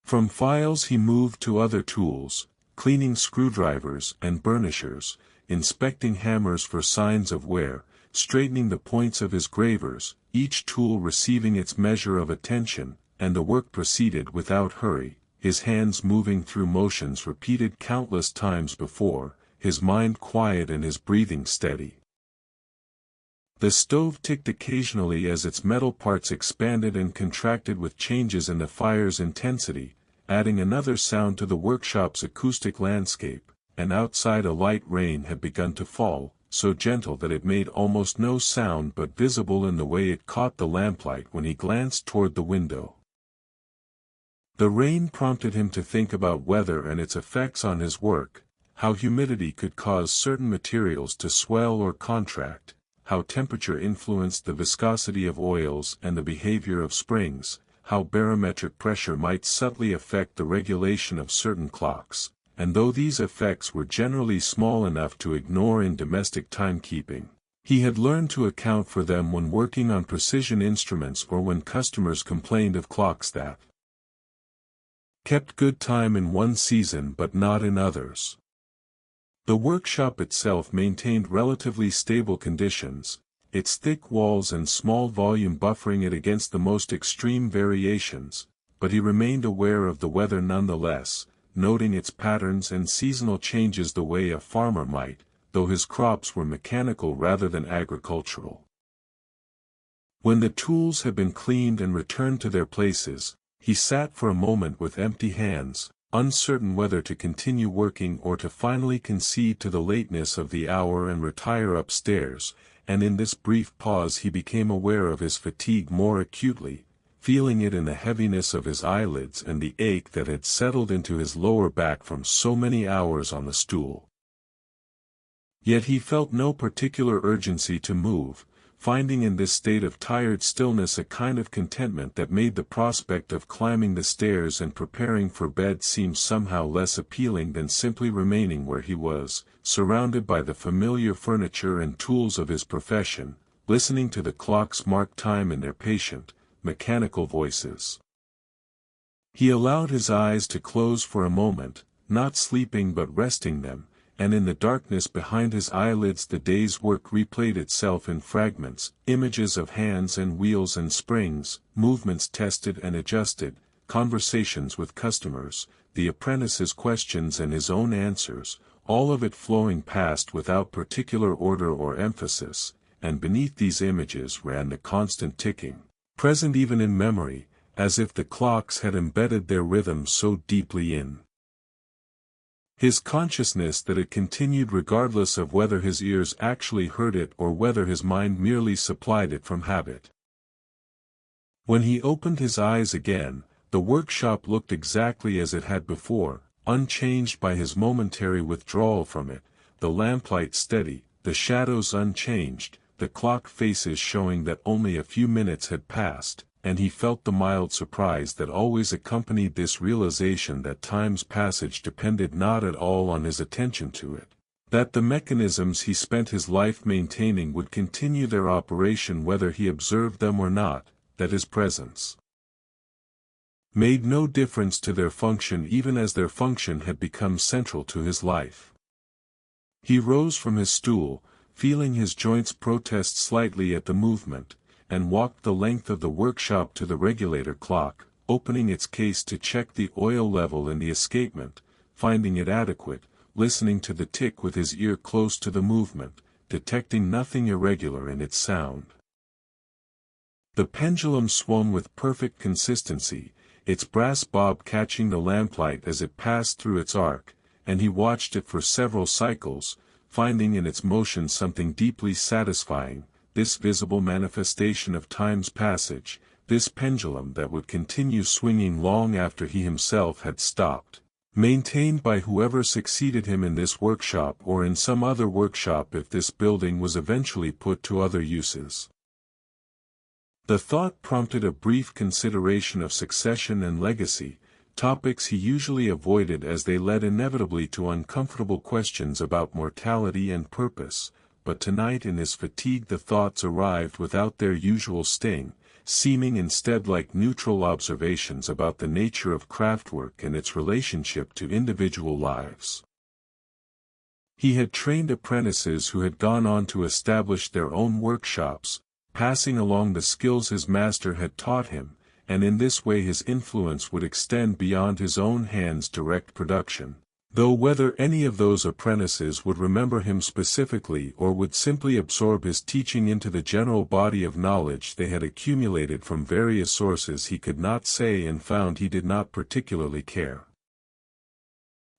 From files he moved to other tools, cleaning screwdrivers and burnishers, inspecting hammers for signs of wear, straightening the points of his gravers, each tool receiving its measure of attention, and the work proceeded without hurry, his hands moving through motions repeated countless times before, his mind quiet and his breathing steady. The stove ticked occasionally as its metal parts expanded and contracted with changes in the fire's intensity, adding another sound to the workshop's acoustic landscape, and outside a light rain had begun to fall, so gentle that it made almost no sound but visible in the way it caught the lamplight when he glanced toward the window. The rain prompted him to think about weather and its effects on his work, how humidity could cause certain materials to swell or contract, how temperature influenced the viscosity of oils and the behavior of springs, how barometric pressure might subtly affect the regulation of certain clocks, and though these effects were generally small enough to ignore in domestic timekeeping, he had learned to account for them when working on precision instruments or when customers complained of clocks that kept good time in one season but not in others. The workshop itself maintained relatively stable conditions, its thick walls and small volume buffering it against the most extreme variations, but he remained aware of the weather nonetheless, noting its patterns and seasonal changes the way a farmer might, though his crops were mechanical rather than agricultural. When the tools had been cleaned and returned to their places, he sat for a moment with empty hands, uncertain whether to continue working or to finally concede to the lateness of the hour and retire upstairs, and in this brief pause he became aware of his fatigue more acutely, feeling it in the heaviness of his eyelids and the ache that had settled into his lower back from so many hours on the stool. Yet he felt no particular urgency to move, finding in this state of tired stillness a kind of contentment that made the prospect of climbing the stairs and preparing for bed seem somehow less appealing than simply remaining where he was, surrounded by the familiar furniture and tools of his profession, listening to the clocks mark time in their patient, mechanical voices. He allowed his eyes to close for a moment, not sleeping but resting them, and in the darkness behind his eyelids the day's work replayed itself in fragments, images of hands and wheels and springs, movements tested and adjusted, conversations with customers, the apprentice's questions and his own answers, all of it flowing past without particular order or emphasis, and beneath these images ran the constant ticking, present even in memory, as if the clocks had embedded their rhythm so deeply in his consciousness that it continued regardless of whether his ears actually heard it or whether his mind merely supplied it from habit. When he opened his eyes again, the workshop looked exactly as it had before, unchanged by his momentary withdrawal from it, the lamplight steady, the shadows unchanged, the clock faces showing that only a few minutes had passed, and he felt the mild surprise that always accompanied this realization that time's passage depended not at all on his attention to it, that the mechanisms he spent his life maintaining would continue their operation whether he observed them or not, that his presence made no difference to their function even as their function had become central to his life. He rose from his stool, feeling his joints protest slightly at the movement, and walked the length of the workshop to the regulator clock, opening its case to check the oil level in the escapement, finding it adequate, listening to the tick with his ear close to the movement, detecting nothing irregular in its sound. The pendulum swung with perfect consistency, its brass bob catching the lamplight as it passed through its arc, and he watched it for several cycles, finding in its motion something deeply satisfying, this visible manifestation of time's passage, this pendulum that would continue swinging long after he himself had stopped, maintained by whoever succeeded him in this workshop or in some other workshop if this building was eventually put to other uses. The thought prompted a brief consideration of succession and legacy, topics he usually avoided as they led inevitably to uncomfortable questions about mortality and purpose, but tonight in his fatigue the thoughts arrived without their usual sting, seeming instead like neutral observations about the nature of craftwork and its relationship to individual lives. He had trained apprentices who had gone on to establish their own workshops, passing along the skills his master had taught him, and in this way his influence would extend beyond his own hand's direct production. Though whether any of those apprentices would remember him specifically or would simply absorb his teaching into the general body of knowledge they had accumulated from various sources he could not say, and found he did not particularly care.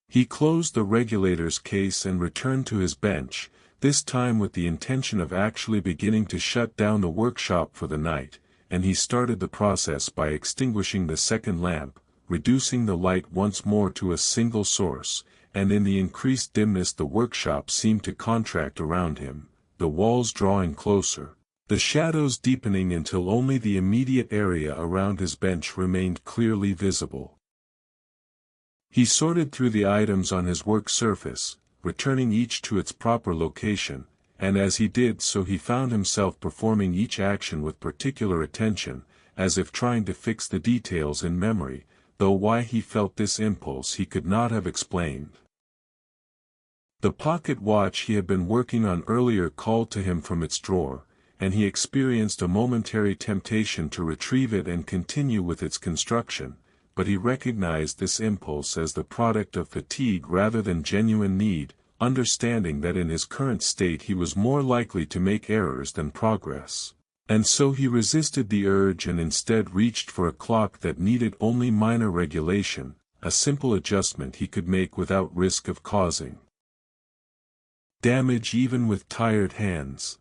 He closed the regulator's case and returned to his bench, this time with the intention of actually beginning to shut down the workshop for the night, and he started the process by extinguishing the second lamp, reducing the light once more to a single source, and in the increased dimness the workshop seemed to contract around him, the walls drawing closer, the shadows deepening until only the immediate area around his bench remained clearly visible. He sorted through the items on his work surface, returning each to its proper location, and as he did so he found himself performing each action with particular attention, as if trying to fix the details in memory, though why he felt this impulse he could not have explained. The pocket watch he had been working on earlier called to him from its drawer, and he experienced a momentary temptation to retrieve it and continue with its construction, but he recognized this impulse as the product of fatigue rather than genuine need, understanding that in his current state he was more likely to make errors than progress. And so he resisted the urge and instead reached for a clock that needed only minor regulation, a simple adjustment he could make without risk of causing damage even with tired hands.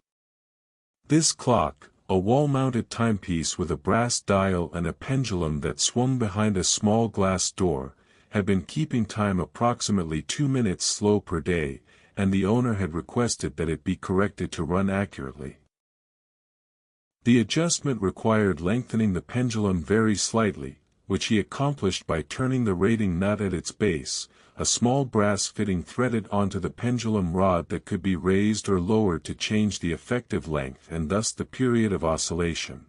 This clock, a wall-mounted timepiece with a brass dial and a pendulum that swung behind a small glass door, had been keeping time approximately 2 minutes slow per day, and the owner had requested that it be corrected to run accurately. The adjustment required lengthening the pendulum very slightly, which he accomplished by turning the rating nut at its base, a small brass fitting threaded onto the pendulum rod that could be raised or lowered to change the effective length and thus the period of oscillation.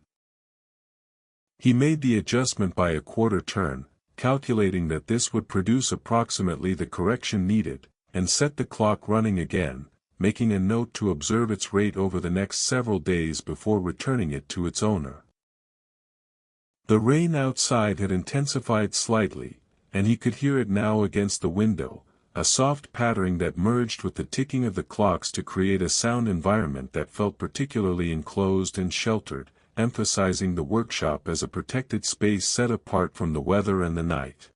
He made the adjustment by a quarter turn, calculating that this would produce approximately the correction needed, and set the clock running again, making a note to observe its rate over the next several days before returning it to its owner. The rain outside had intensified slightly, and he could hear it now against the window, a soft pattering that merged with the ticking of the clocks to create a sound environment that felt particularly enclosed and sheltered, emphasizing the workshop as a protected space set apart from the weather and the night.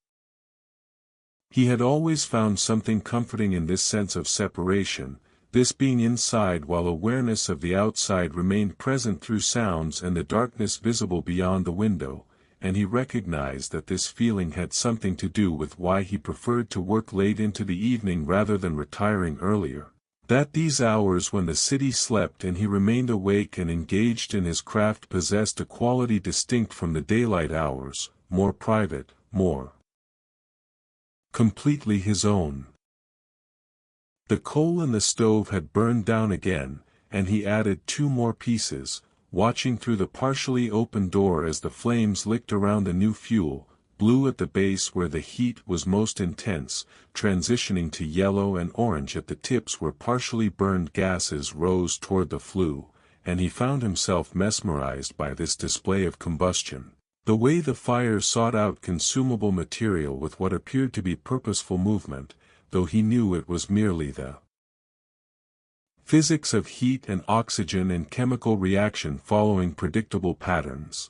He had always found something comforting in this sense of separation, this being inside while awareness of the outside remained present through sounds and the darkness visible beyond the window, and he recognized that this feeling had something to do with why he preferred to work late into the evening rather than retiring earlier, that these hours when the city slept and he remained awake and engaged in his craft possessed a quality distinct from the daylight hours, more private, more completely his own. The coal in the stove had burned down again, and he added 2 more pieces, watching through the partially open door as the flames licked around the new fuel, blue at the base where the heat was most intense, transitioning to yellow and orange at the tips where partially burned gases rose toward the flue, and he found himself mesmerized by this display of combustion. The way the fire sought out consumable material with what appeared to be purposeful movement, though he knew it was merely the physics of heat and oxygen and chemical reaction following predictable patterns.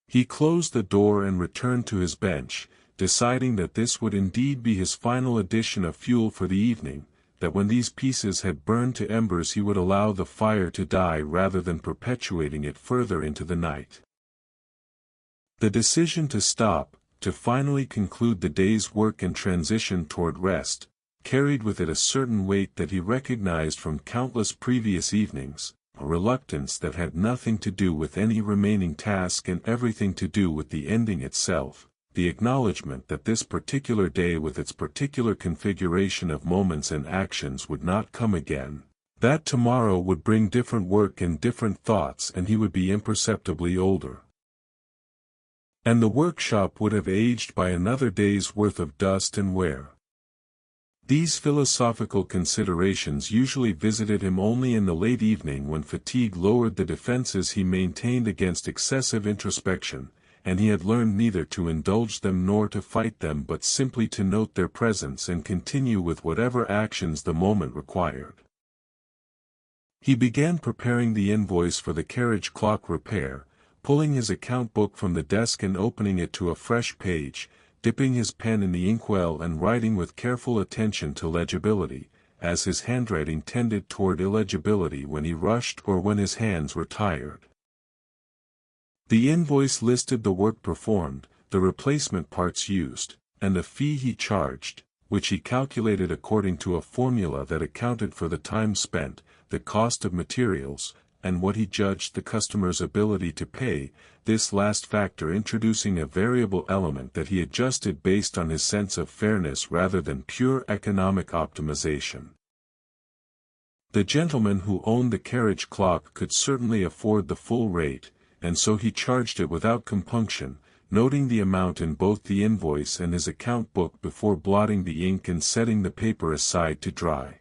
He closed the door and returned to his bench, deciding that this would indeed be his final addition of fuel for the evening, that when these pieces had burned to embers he would allow the fire to die rather than perpetuating it further into the night. The decision to stop, to finally conclude the day's work and transition toward rest, carried with it a certain weight that he recognized from countless previous evenings, a reluctance that had nothing to do with any remaining task and everything to do with the ending itself, the acknowledgement that this particular day with its particular configuration of moments and actions would not come again, that tomorrow would bring different work and different thoughts and he would be imperceptibly older. And the workshop would have aged by another day's worth of dust and wear. These philosophical considerations usually visited him only in the late evening when fatigue lowered the defenses he maintained against excessive introspection, and he had learned neither to indulge them nor to fight them but simply to note their presence and continue with whatever actions the moment required. He began preparing the invoice for the carriage clock repair, pulling his account book from the desk and opening it to a fresh page, dipping his pen in the inkwell and writing with careful attention to legibility, as his handwriting tended toward illegibility when he rushed or when his hands were tired. The invoice listed the work performed, the replacement parts used, and the fee he charged, which he calculated according to a formula that accounted for the time spent, the cost of materials, and what he judged the customer's ability to pay, this last factor introducing a variable element that he adjusted based on his sense of fairness rather than pure economic optimization. The gentleman who owned the carriage clock could certainly afford the full rate, and so he charged it without compunction, noting the amount in both the invoice and his account book before blotting the ink and setting the paper aside to dry.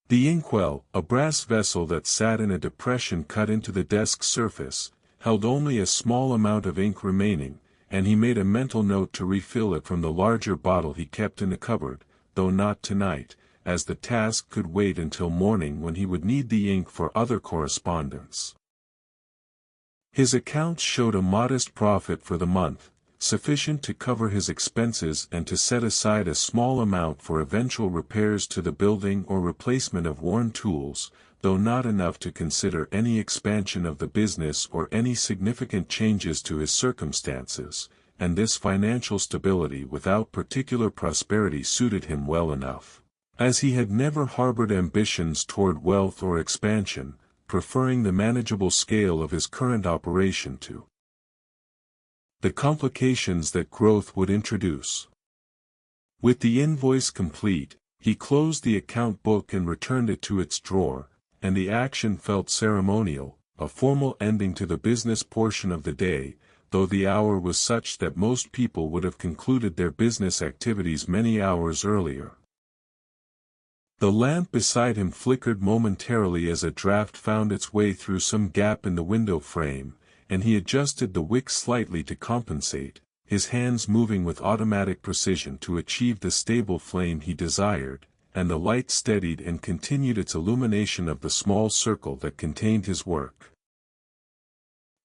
The inkwell, a brass vessel that sat in a depression cut into the desk surface, held only a small amount of ink remaining, and he made a mental note to refill it from the larger bottle he kept in the cupboard, though not tonight, as the task could wait until morning when he would need the ink for other correspondence. His accounts showed a modest profit for the month, sufficient to cover his expenses and to set aside a small amount for eventual repairs to the building or replacement of worn tools, though not enough to consider any expansion of the business or any significant changes to his circumstances, and this financial stability without particular prosperity suited him well enough, as he had never harbored ambitions toward wealth or expansion, preferring the manageable scale of his current operation to the complications that growth would introduce. With the invoice complete, he closed the account book and returned it to its drawer, and the action felt ceremonial, a formal ending to the business portion of the day, though the hour was such that most people would have concluded their business activities many hours earlier. The lamp beside him flickered momentarily as a draft found its way through some gap in the window frame, and he adjusted the wick slightly to compensate, his hands moving with automatic precision to achieve the stable flame he desired, and the light steadied and continued its illumination of the small circle that contained his work.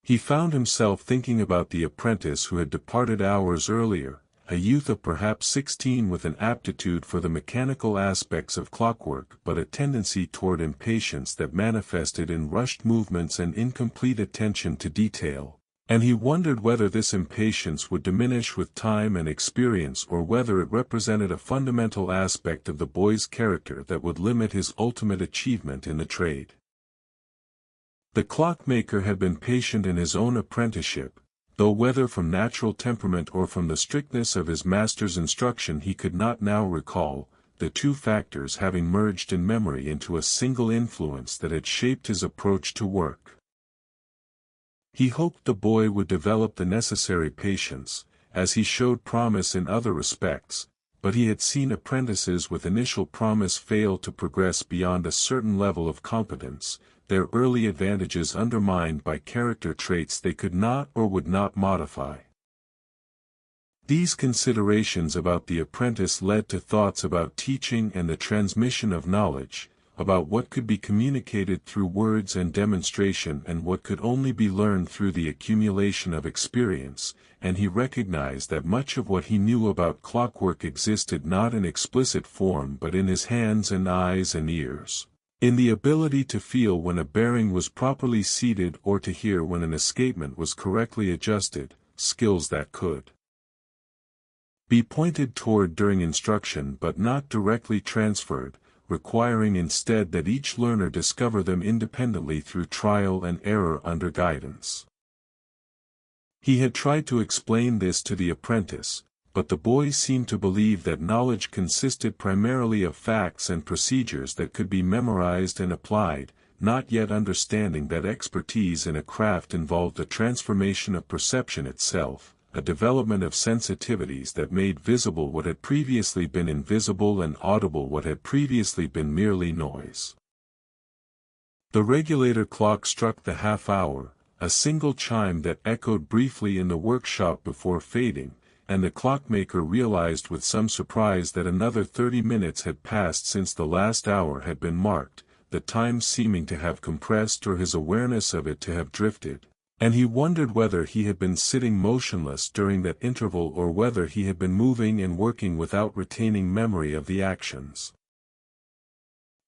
He found himself thinking about the apprentice who had departed hours earlier, a youth of perhaps 16 with an aptitude for the mechanical aspects of clockwork but a tendency toward impatience that manifested in rushed movements and incomplete attention to detail, and he wondered whether this impatience would diminish with time and experience or whether it represented a fundamental aspect of the boy's character that would limit his ultimate achievement in the trade. The clockmaker had been patient in his own apprenticeship, though whether from natural temperament or from the strictness of his master's instruction he could not now recall, the two factors having merged in memory into a single influence that had shaped his approach to work. He hoped the boy would develop the necessary patience, as he showed promise in other respects, but he had seen apprentices with initial promise fail to progress beyond a certain level of competence, their early advantages undermined by character traits they could not or would not modify. These considerations about the apprentice led to thoughts about teaching and the transmission of knowledge, about what could be communicated through words and demonstration and what could only be learned through the accumulation of experience, and he recognized that much of what he knew about clockwork existed not in explicit form but in his hands and eyes and ears, in the ability to feel when a bearing was properly seated or to hear when an escapement was correctly adjusted, skills that could be pointed toward during instruction but not directly transferred, requiring instead that each learner discover them independently through trial and error under guidance. He had tried to explain this to the apprentice, but the boy seemed to believe that knowledge consisted primarily of facts and procedures that could be memorized and applied, not yet understanding that expertise in a craft involved a transformation of perception itself, a development of sensitivities that made visible what had previously been invisible and audible what had previously been merely noise. The regulator clock struck the half-hour, a single chime that echoed briefly in the workshop before fading, and the clockmaker realized with some surprise that another 30 minutes had passed since the last hour had been marked, the time seeming to have compressed or his awareness of it to have drifted, and he wondered whether he had been sitting motionless during that interval or whether he had been moving and working without retaining memory of the actions.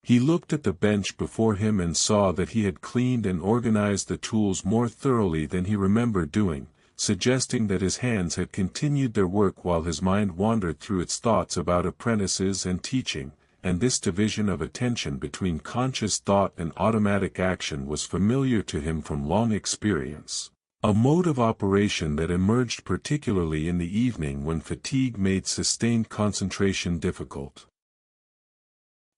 He looked at the bench before him and saw that he had cleaned and organized the tools more thoroughly than he remembered doing, suggesting that his hands had continued their work while his mind wandered through its thoughts about apprentices and teaching, and this division of attention between conscious thought and automatic action was familiar to him from long experience, a mode of operation that emerged particularly in the evening when fatigue made sustained concentration difficult.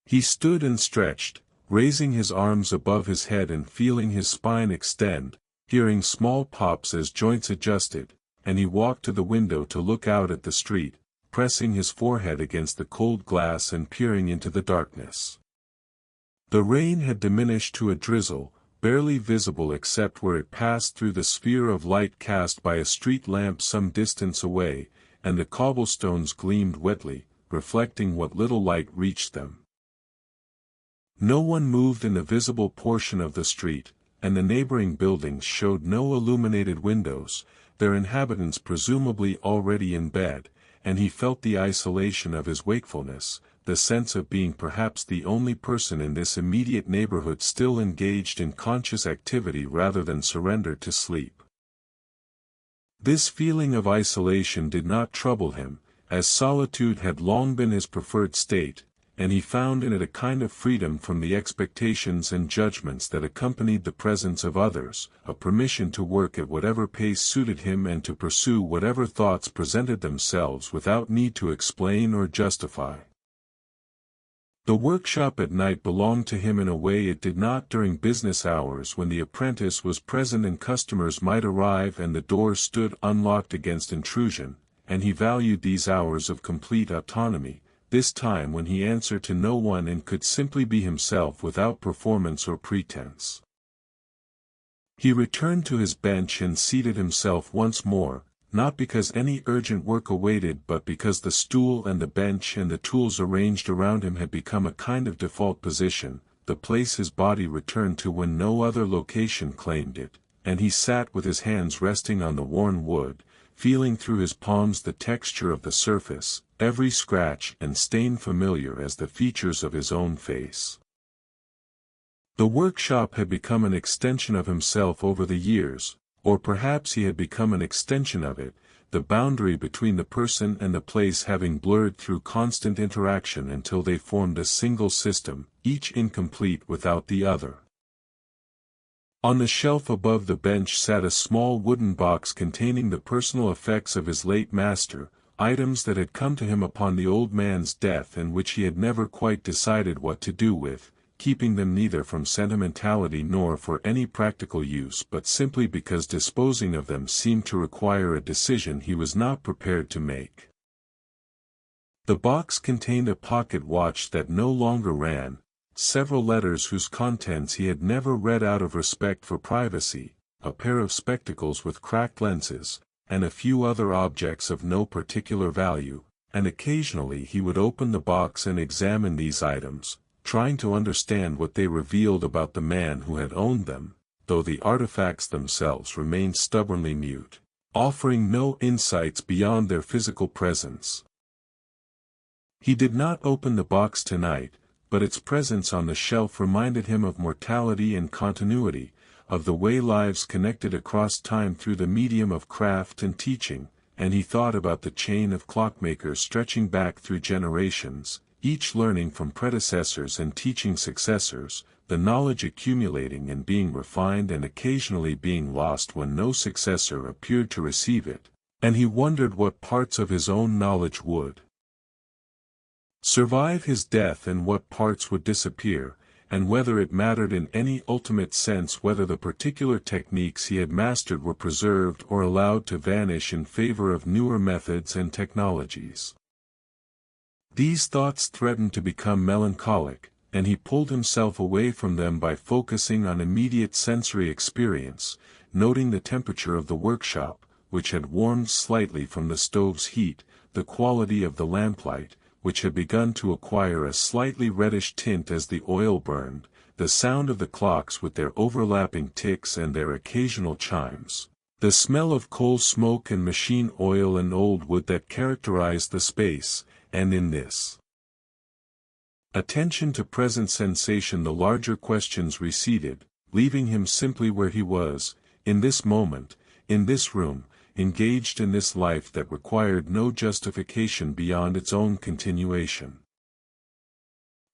He stood and stretched, raising his arms above his head and feeling his spine extend, hearing small pops as joints adjusted, and he walked to the window to look out at the street, pressing his forehead against the cold glass and peering into the darkness. The rain had diminished to a drizzle, barely visible except where it passed through the sphere of light cast by a street lamp some distance away, and the cobblestones gleamed wetly, reflecting what little light reached them. No one moved in the visible portion of the street, and the neighboring buildings showed no illuminated windows, their inhabitants presumably already in bed, and he felt the isolation of his wakefulness, the sense of being perhaps the only person in this immediate neighborhood still engaged in conscious activity rather than surrendered to sleep. This feeling of isolation did not trouble him, as solitude had long been his preferred state, and he found in it a kind of freedom from the expectations and judgments that accompanied the presence of others, a permission to work at whatever pace suited him and to pursue whatever thoughts presented themselves without need to explain or justify. The workshop at night belonged to him in a way it did not during business hours when the apprentice was present and customers might arrive and the doors stood unlocked against intrusion, and he valued these hours of complete autonomy, this time when he answered to no one and could simply be himself without performance or pretense. He returned to his bench and seated himself once more, not because any urgent work awaited but because the stool and the bench and the tools arranged around him had become a kind of default position, the place his body returned to when no other location claimed it, and he sat with his hands resting on the worn wood, feeling through his palms the texture of the surface, every scratch and stain familiar as the features of his own face. The workshop had become an extension of himself over the years, or perhaps he had become an extension of it, the boundary between the person and the place having blurred through constant interaction until they formed a single system, each incomplete without the other. On the shelf above the bench sat a small wooden box containing the personal effects of his late master, items that had come to him upon the old man's death and which he had never quite decided what to do with, keeping them neither from sentimentality nor for any practical use but simply because disposing of them seemed to require a decision he was not prepared to make. The box contained a pocket watch that no longer ran, several letters whose contents he had never read out of respect for privacy, a pair of spectacles with cracked lenses, and a few other objects of no particular value, and occasionally he would open the box and examine these items, trying to understand what they revealed about the man who had owned them, though the artifacts themselves remained stubbornly mute, offering no insights beyond their physical presence. He did not open the box tonight, but its presence on the shelf reminded him of mortality and continuity, of the way lives connected across time through the medium of craft and teaching, and he thought about the chain of clockmakers stretching back through generations, each learning from predecessors and teaching successors, the knowledge accumulating and being refined and occasionally being lost when no successor appeared to receive it, and he wondered what parts of his own knowledge would survive his death and what parts would disappear, and whether it mattered in any ultimate sense whether the particular techniques he had mastered were preserved or allowed to vanish in favor of newer methods and technologies. These thoughts threatened to become melancholic, and he pulled himself away from them by focusing on immediate sensory experience, noting the temperature of the workshop, which had warmed slightly from the stove's heat, the quality of the lamplight, which had begun to acquire a slightly reddish tint as the oil burned, the sound of the clocks with their overlapping ticks and their occasional chimes, the smell of coal smoke and machine oil and old wood that characterized the space, and in this attention to present sensation the larger questions receded, leaving him simply where he was, in this moment, in this room, engaged in this life that required no justification beyond its own continuation.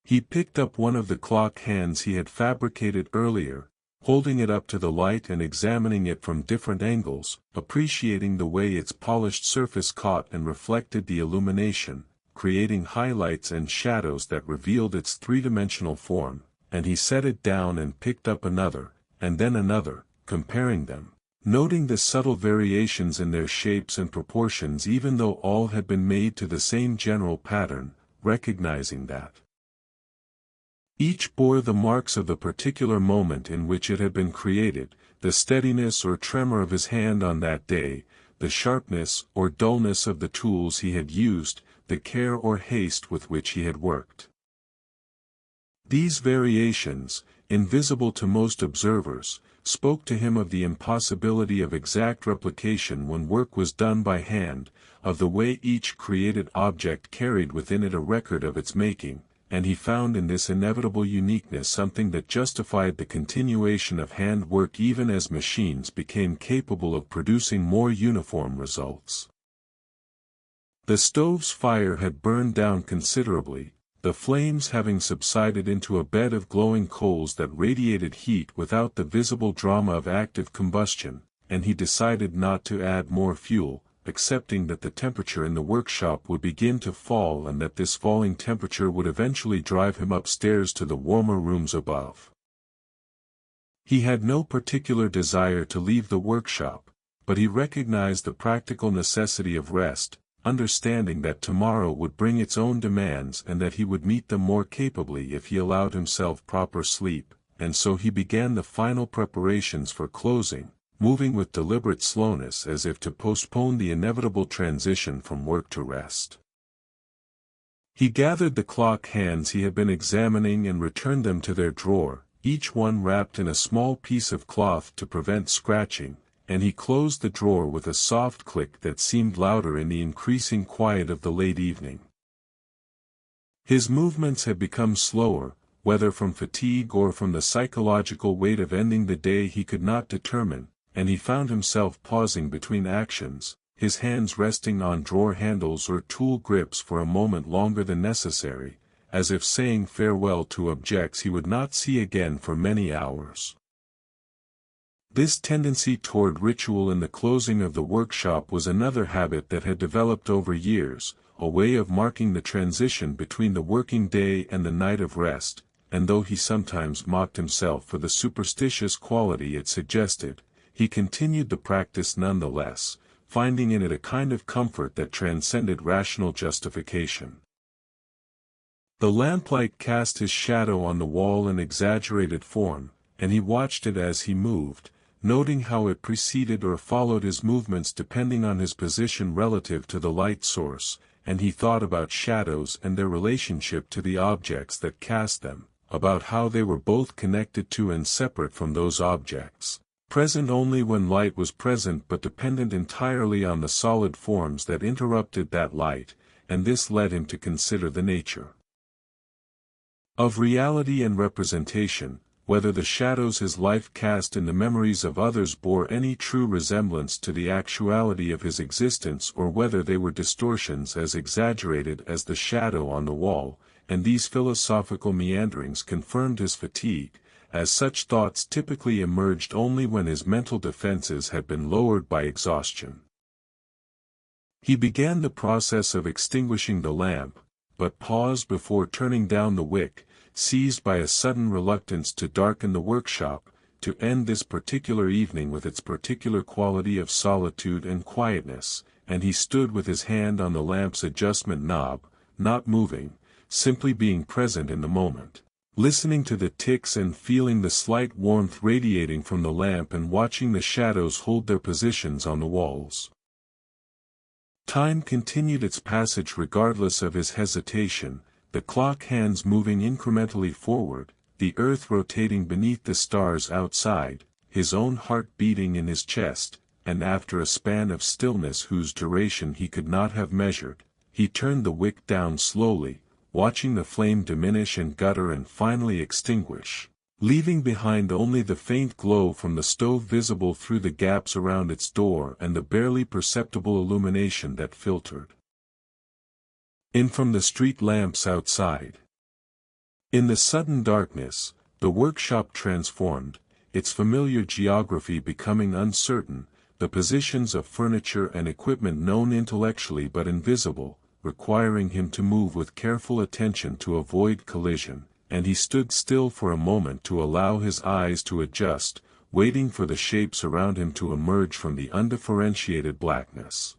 He picked up one of the clock hands he had fabricated earlier, holding it up to the light and examining it from different angles, appreciating the way its polished surface caught and reflected the illumination, creating highlights and shadows that revealed its three-dimensional form, and he set it down and picked up another, and then another, comparing them, noting the subtle variations in their shapes and proportions even though all had been made to the same general pattern, recognizing that each bore the marks of the particular moment in which it had been created, the steadiness or tremor of his hand on that day, the sharpness or dullness of the tools he had used, the care or haste with which he had worked. These variations, invisible to most observers, spoke to him of the impossibility of exact replication when work was done by hand, of the way each created object carried within it a record of its making, and he found in this inevitable uniqueness something that justified the continuation of hand work even as machines became capable of producing more uniform results. The stove's fire had burned down considerably, the flames having subsided into a bed of glowing coals that radiated heat without the visible drama of active combustion, and he decided not to add more fuel, accepting that the temperature in the workshop would begin to fall and that this falling temperature would eventually drive him upstairs to the warmer rooms above. He had no particular desire to leave the workshop, but he recognized the practical necessity of rest, understanding that tomorrow would bring its own demands and that he would meet them more capably if he allowed himself proper sleep, and so he began the final preparations for closing, moving with deliberate slowness as if to postpone the inevitable transition from work to rest. He gathered the clock hands he had been examining and returned them to their drawer, each one wrapped in a small piece of cloth to prevent scratching, and he closed the drawer with a soft click that seemed louder in the increasing quiet of the late evening. His movements had become slower, whether from fatigue or from the psychological weight of ending the day he could not determine, and he found himself pausing between actions, his hands resting on drawer handles or tool grips for a moment longer than necessary, as if saying farewell to objects he would not see again for many hours. This tendency toward ritual in the closing of the workshop was another habit that had developed over years, a way of marking the transition between the working day and the night of rest, and though he sometimes mocked himself for the superstitious quality it suggested, he continued the practice nonetheless, finding in it a kind of comfort that transcended rational justification. The lamplight cast his shadow on the wall in exaggerated form, and he watched it as he moved, noting how it preceded or followed his movements depending on his position relative to the light source, and he thought about shadows and their relationship to the objects that cast them, about how they were both connected to and separate from those objects, present only when light was present but dependent entirely on the solid forms that interrupted that light, and this led him to consider the nature of reality and representation, whether the shadows his life cast in the memories of others bore any true resemblance to the actuality of his existence or whether they were distortions as exaggerated as the shadow on the wall, and these philosophical meanderings confirmed his fatigue, as such thoughts typically emerged only when his mental defenses had been lowered by exhaustion. He began the process of extinguishing the lamp, but paused before turning down the wick, seized by a sudden reluctance to darken the workshop, to end this particular evening with its particular quality of solitude and quietness, and he stood with his hand on the lamp's adjustment knob, not moving, simply being present in the moment, listening to the ticks and feeling the slight warmth radiating from the lamp and watching the shadows hold their positions on the walls. Time continued its passage regardless of his hesitation, the clock hands moving incrementally forward, the earth rotating beneath the stars outside, his own heart beating in his chest, and after a span of stillness whose duration he could not have measured, he turned the wick down slowly, watching the flame diminish and gutter and finally extinguish, leaving behind only the faint glow from the stove visible through the gaps around its door and the barely perceptible illumination that filtered in from the street lamps outside. In the sudden darkness, the workshop transformed, its familiar geography becoming uncertain, the positions of furniture and equipment known intellectually but invisible, requiring him to move with careful attention to avoid collision, and he stood still for a moment to allow his eyes to adjust, waiting for the shapes around him to emerge from the undifferentiated blackness.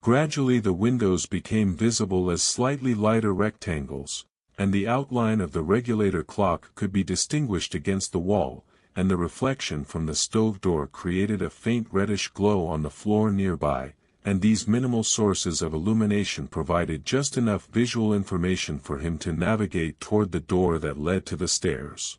Gradually the windows became visible as slightly lighter rectangles, and the outline of the regulator clock could be distinguished against the wall, and the reflection from the stove door created a faint reddish glow on the floor nearby, and these minimal sources of illumination provided just enough visual information for him to navigate toward the door that led to the stairs.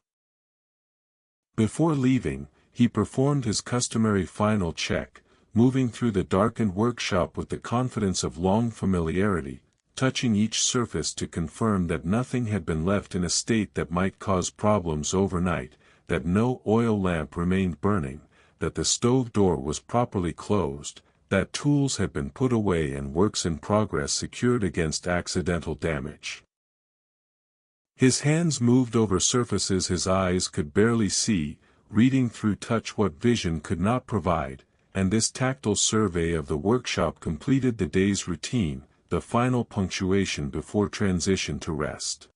Before leaving, he performed his customary final check, moving through the darkened workshop with the confidence of long familiarity, touching each surface to confirm that nothing had been left in a state that might cause problems overnight, that no oil lamp remained burning, that the stove door was properly closed, that tools had been put away and works in progress secured against accidental damage. His hands moved over surfaces his eyes could barely see, reading through touch what vision could not provide, and this tactile survey of the workshop completed the day's routine, the final punctuation before transition to rest.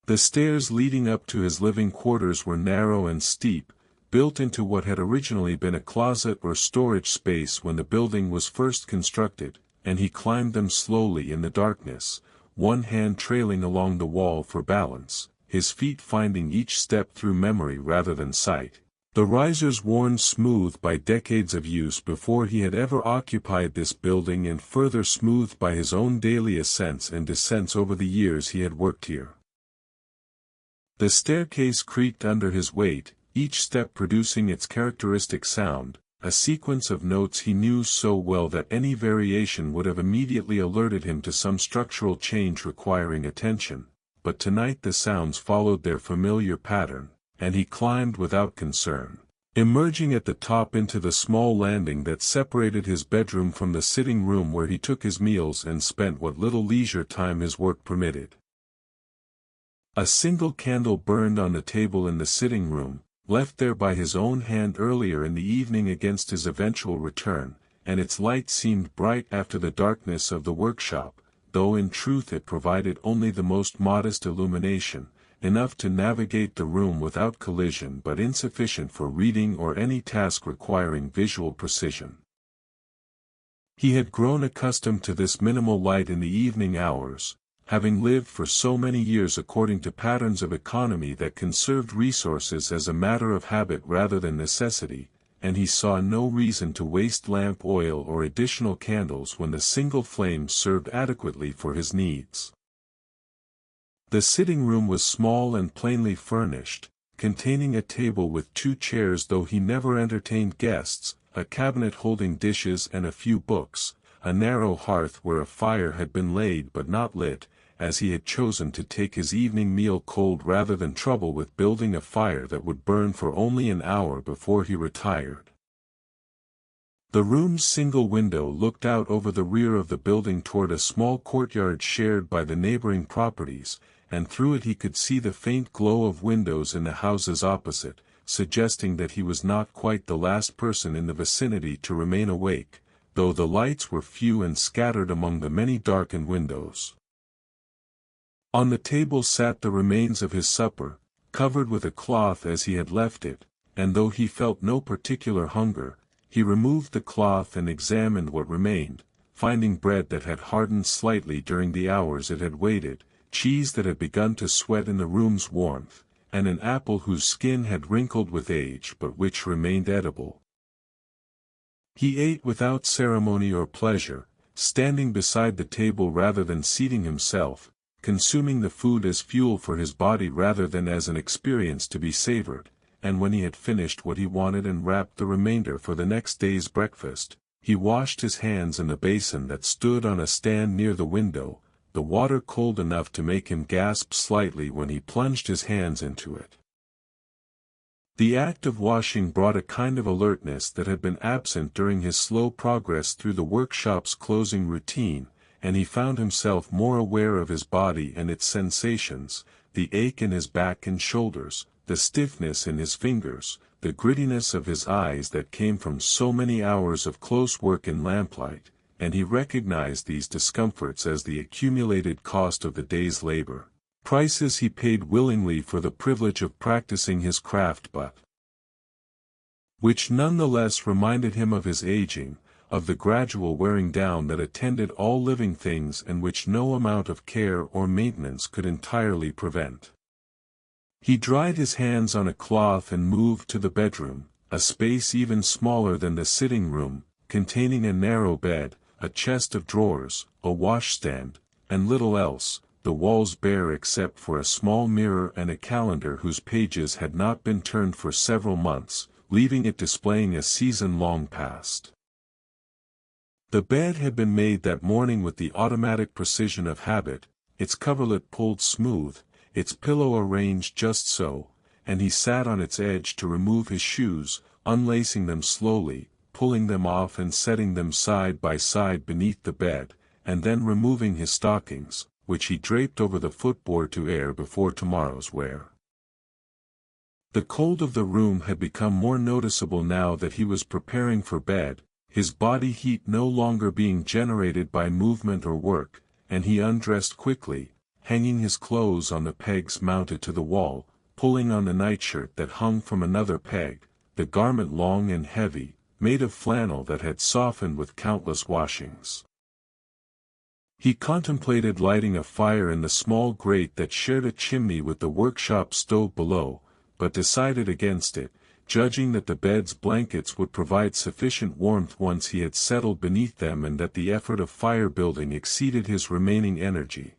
The stairs leading up to his living quarters were narrow and steep, built into what had originally been a closet or storage space when the building was first constructed, and he climbed them slowly in the darkness, one hand trailing along the wall for balance, his feet finding each step through memory rather than sight. The risers worn smooth by decades of use before he had ever occupied this building and further smoothed by his own daily ascents and descents over the years he had worked here. The staircase creaked under his weight, each step producing its characteristic sound, a sequence of notes he knew so well that any variation would have immediately alerted him to some structural change requiring attention, but tonight the sounds followed their familiar pattern, and he climbed without concern, emerging at the top into the small landing that separated his bedroom from the sitting room where he took his meals and spent what little leisure time his work permitted. A single candle burned on the table in the sitting room, left there by his own hand earlier in the evening against his eventual return, and its light seemed bright after the darkness of the workshop, though in truth it provided only the most modest illumination, enough to navigate the room without collision but insufficient for reading or any task requiring visual precision. He had grown accustomed to this minimal light in the evening hours, having lived for so many years according to patterns of economy that conserved resources as a matter of habit rather than necessity, and he saw no reason to waste lamp oil or additional candles when the single flame served adequately for his needs. The sitting room was small and plainly furnished, containing a table with 2 chairs though he never entertained guests, a cabinet holding dishes and a few books, a narrow hearth where a fire had been laid but not lit, as he had chosen to take his evening meal cold rather than trouble with building a fire that would burn for only an hour before he retired. The room's single window looked out over the rear of the building toward a small courtyard shared by the neighboring properties, and through it he could see the faint glow of windows in the houses opposite, suggesting that he was not quite the last person in the vicinity to remain awake, though the lights were few and scattered among the many darkened windows. On the table sat the remains of his supper, covered with a cloth as he had left it, and though he felt no particular hunger, he removed the cloth and examined what remained, finding bread that had hardened slightly during the hours it had waited, cheese that had begun to sweat in the room's warmth, and an apple whose skin had wrinkled with age but which remained edible. He ate without ceremony or pleasure, standing beside the table rather than seating himself, consuming the food as fuel for his body rather than as an experience to be savored, and when he had finished what he wanted and wrapped the remainder for the next day's breakfast, he washed his hands in the basin that stood on a stand near the window, the water cold enough to make him gasp slightly when he plunged his hands into it. The act of washing brought a kind of alertness that had been absent during his slow progress through the workshop's closing routine, and he found himself more aware of his body and its sensations, the ache in his back and shoulders, the stiffness in his fingers, the grittiness of his eyes that came from so many hours of close work in lamplight, and he recognized these discomforts as the accumulated cost of the day's labor, prices he paid willingly for the privilege of practicing his craft but which nonetheless reminded him of his aging, of the gradual wearing down that attended all living things and which no amount of care or maintenance could entirely prevent. He dried his hands on a cloth and moved to the bedroom, a space even smaller than the sitting room, containing a narrow bed, a chest of drawers, a washstand, and little else, the walls bare except for a small mirror and a calendar whose pages had not been turned for several months, leaving it displaying a season long past. The bed had been made that morning with the automatic precision of habit, its coverlet pulled smooth, its pillow arranged just so, and he sat on its edge to remove his shoes, unlacing them slowly, pulling them off and setting them side by side beneath the bed, and then removing his stockings, which he draped over the footboard to air before tomorrow's wear. The cold of the room had become more noticeable now that he was preparing for bed, his body heat no longer being generated by movement or work, and he undressed quickly, hanging his clothes on the pegs mounted to the wall, pulling on the nightshirt that hung from another peg, the garment long and heavy, made of flannel that had softened with countless washings. He contemplated lighting a fire in the small grate that shared a chimney with the workshop stove below, but decided against it, judging that the bed's blankets would provide sufficient warmth once he had settled beneath them and that the effort of fire building exceeded his remaining energy.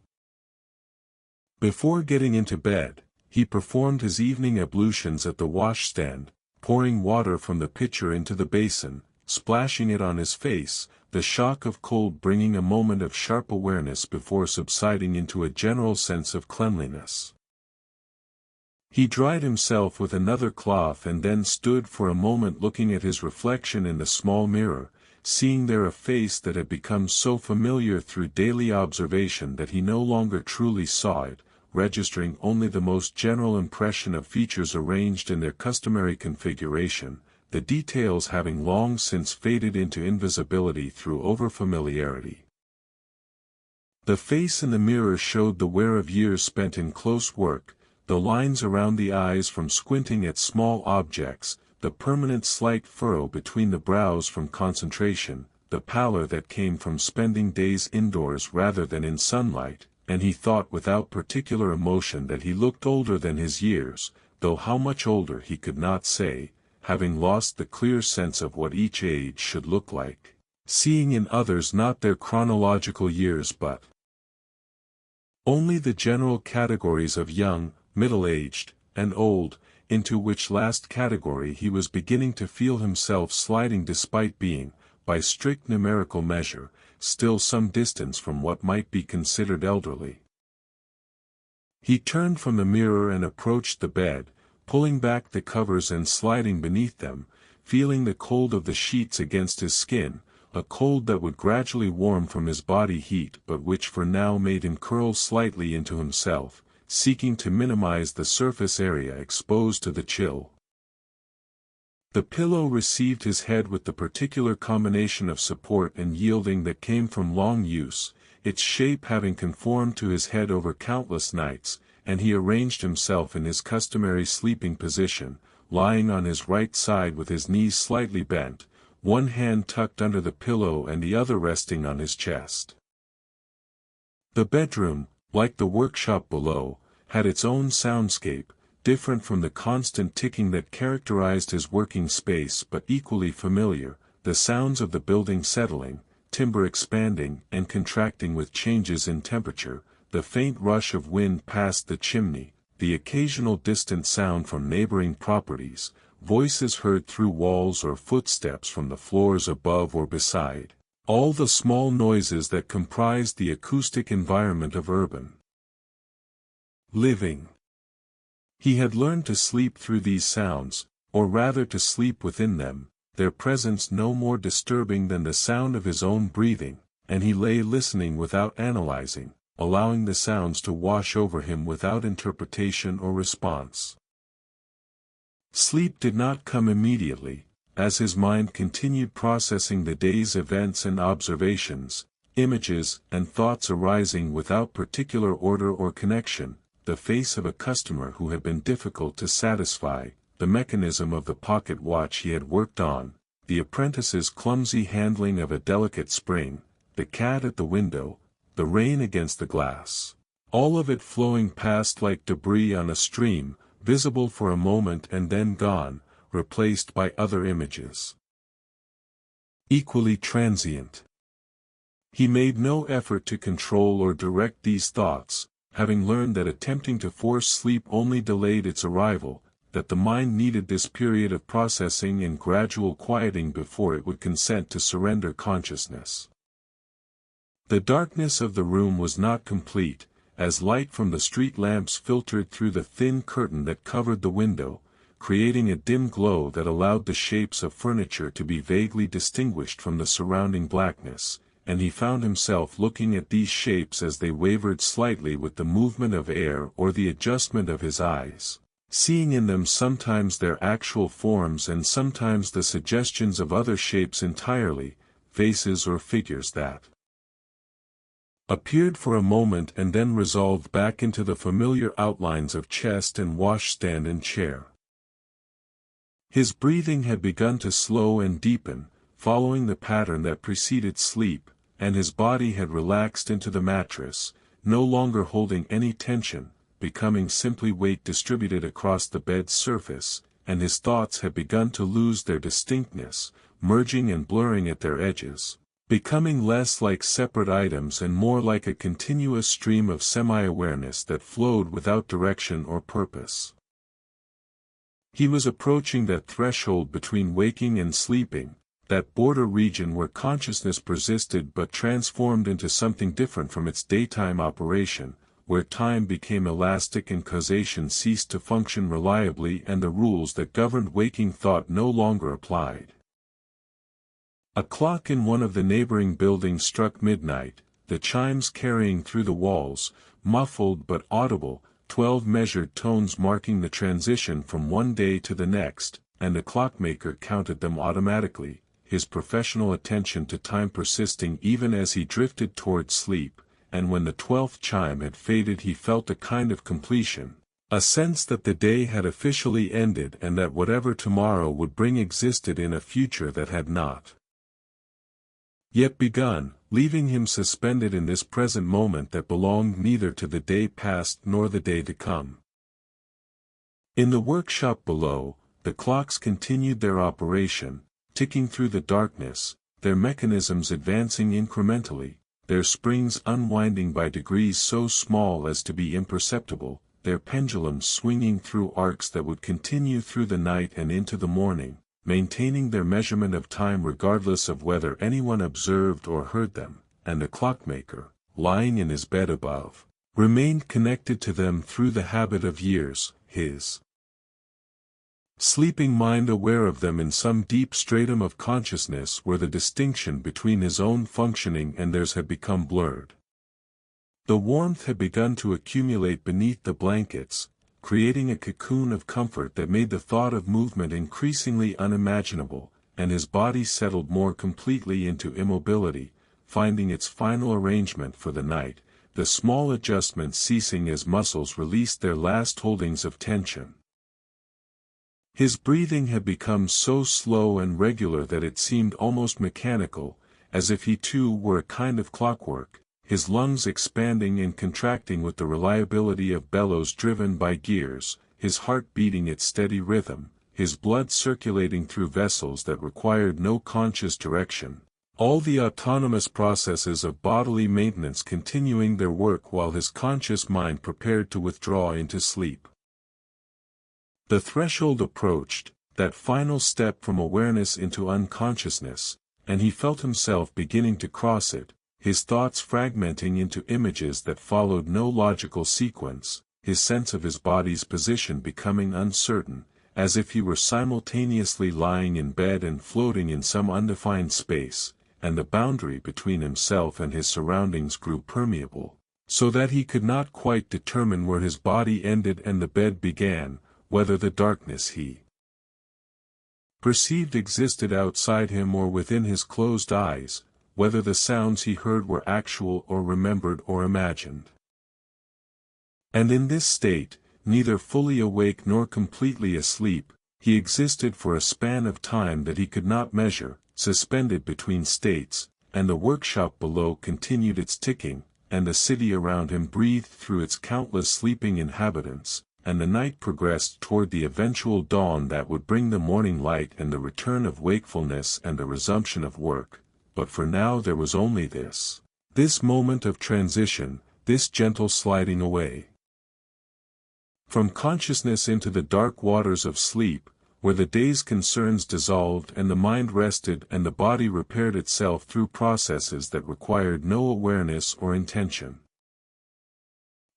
Before getting into bed, he performed his evening ablutions at the washstand, pouring water from the pitcher into the basin, splashing it on his face, the shock of cold bringing a moment of sharp awareness before subsiding into a general sense of cleanliness. He dried himself with another cloth and then stood for a moment looking at his reflection in the small mirror, seeing there a face that had become so familiar through daily observation that he no longer truly saw it, registering only the most general impression of features arranged in their customary configuration, the details having long since faded into invisibility through overfamiliarity. The face in the mirror showed the wear of years spent in close work, the lines around the eyes from squinting at small objects, the permanent slight furrow between the brows from concentration, the pallor that came from spending days indoors rather than in sunlight, and he thought without particular emotion that he looked older than his years, though how much older he could not say, having lost the clear sense of what each age should look like, seeing in others not their chronological years but only the general categories of young, middle-aged, and old, into which last category he was beginning to feel himself sliding despite being, by strict numerical measure, still some distance from what might be considered elderly. He turned from the mirror and approached the bed, pulling back the covers and sliding beneath them, feeling the cold of the sheets against his skin, a cold that would gradually warm from his body heat but which for now made him curl slightly into himself, seeking to minimize the surface area exposed to the chill. The pillow received his head with the particular combination of support and yielding that came from long use, its shape having conformed to his head over countless nights, and he arranged himself in his customary sleeping position, lying on his right side with his knees slightly bent, one hand tucked under the pillow and the other resting on his chest. The bedroom, like the workshop below, had its own soundscape, different from the constant ticking that characterized his working space but equally familiar, the sounds of the building settling, timber expanding and contracting with changes in temperature, the faint rush of wind past the chimney, the occasional distant sound from neighboring properties, voices heard through walls or footsteps from the floors above or beside, all the small noises that comprised the acoustic environment of urban living. He had learned to sleep through these sounds, or rather to sleep within them, their presence no more disturbing than the sound of his own breathing, and he lay listening without analyzing, allowing the sounds to wash over him without interpretation or response. Sleep did not come immediately, as his mind continued processing the day's events and observations, images and thoughts arising without particular order or connection, the face of a customer who had been difficult to satisfy, the mechanism of the pocket watch he had worked on, the apprentice's clumsy handling of a delicate spring, the cat at the window, the rain against the glass, all of it flowing past like debris on a stream, visible for a moment and then gone, replaced by other images. equally transient. He made no effort to control or direct these thoughts, having learned that attempting to force sleep only delayed its arrival, that the mind needed this period of processing and gradual quieting before it would consent to surrender consciousness. The darkness of the room was not complete, as light from the street lamps filtered through the thin curtain that covered the window, creating a dim glow that allowed the shapes of furniture to be vaguely distinguished from the surrounding blackness, and he found himself looking at these shapes as they wavered slightly with the movement of air or the adjustment of his eyes, seeing in them sometimes their actual forms and sometimes the suggestions of other shapes entirely, faces or figures that appeared for a moment and then resolved back into the familiar outlines of chest and washstand and chair. His breathing had begun to slow and deepen, following the pattern that preceded sleep, and his body had relaxed into the mattress, no longer holding any tension, becoming simply weight distributed across the bed's surface, and his thoughts had begun to lose their distinctness, merging and blurring at their edges, becoming less like separate items and more like a continuous stream of semi-awareness that flowed without direction or purpose. He was approaching that threshold between waking and sleeping, that border region where consciousness persisted but transformed into something different from its daytime operation, where time became elastic and causation ceased to function reliably and the rules that governed waking thought no longer applied. A clock in one of the neighboring buildings struck midnight, the chimes carrying through the walls, muffled but audible, 12 measured tones marking the transition from one day to the next, and the clockmaker counted them automatically, his professional attention to time persisting even as he drifted toward sleep, and when the 12th chime had faded he felt a kind of completion, a sense that the day had officially ended and that whatever tomorrow would bring existed in a future that had not yet begun, leaving him suspended in this present moment that belonged neither to the day past nor the day to come. In the workshop below, the clocks continued their operation, ticking through the darkness, their mechanisms advancing incrementally, their springs unwinding by degrees so small as to be imperceptible, their pendulums swinging through arcs that would continue through the night and into the morning, maintaining their measurement of time regardless of whether anyone observed or heard them, and the clockmaker, lying in his bed above, remained connected to them through the habit of years, his sleeping mind aware of them in some deep stratum of consciousness where the distinction between his own functioning and theirs had become blurred. The warmth had begun to accumulate beneath the blankets, creating a cocoon of comfort that made the thought of movement increasingly unimaginable, and his body settled more completely into immobility, finding its final arrangement for the night, the small adjustments ceasing as muscles released their last holdings of tension. His breathing had become so slow and regular that it seemed almost mechanical, as if he too were a kind of clockwork, his lungs expanding and contracting with the reliability of bellows driven by gears, his heart beating its steady rhythm, his blood circulating through vessels that required no conscious direction, all the autonomous processes of bodily maintenance continuing their work while his conscious mind prepared to withdraw into sleep. The threshold approached, that final step from awareness into unconsciousness, and he felt himself beginning to cross it, his thoughts fragmenting into images that followed no logical sequence, his sense of his body's position becoming uncertain, as if he were simultaneously lying in bed and floating in some undefined space, and the boundary between himself and his surroundings grew permeable, so that he could not quite determine where his body ended and the bed began, whether the darkness he perceived existed outside him or within his closed eyes, whether the sounds he heard were actual or remembered or imagined. And in this state, neither fully awake nor completely asleep, he existed for a span of time that he could not measure, suspended between states, and the workshop below continued its ticking, and the city around him breathed through its countless sleeping inhabitants, and the night progressed toward the eventual dawn that would bring the morning light and the return of wakefulness and the resumption of work. But for now there was only this moment of transition, this gentle sliding away from consciousness into the dark waters of sleep, where the day's concerns dissolved and the mind rested and the body repaired itself through processes that required no awareness or intention.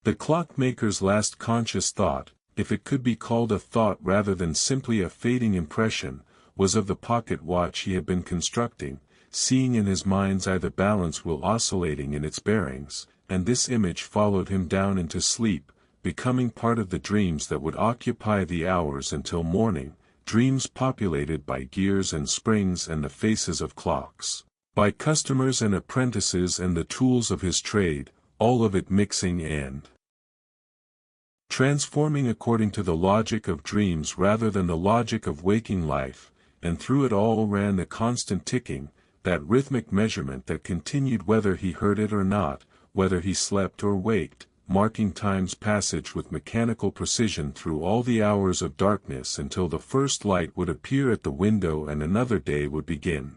The clockmaker's last conscious thought, if it could be called a thought rather than simply a fading impression, was of the pocket watch he had been constructing, seeing in his mind's eye the balance wheel oscillating in its bearings, and this image followed him down into sleep, becoming part of the dreams that would occupy the hours until morning, dreams populated by gears and springs and the faces of clocks, by customers and apprentices and the tools of his trade, all of it mixing and transforming according to the logic of dreams rather than the logic of waking life, and through it all ran the constant ticking, that rhythmic measurement that continued whether he heard it or not, whether he slept or waked, marking time's passage with mechanical precision through all the hours of darkness until the first light would appear at the window and another day would begin.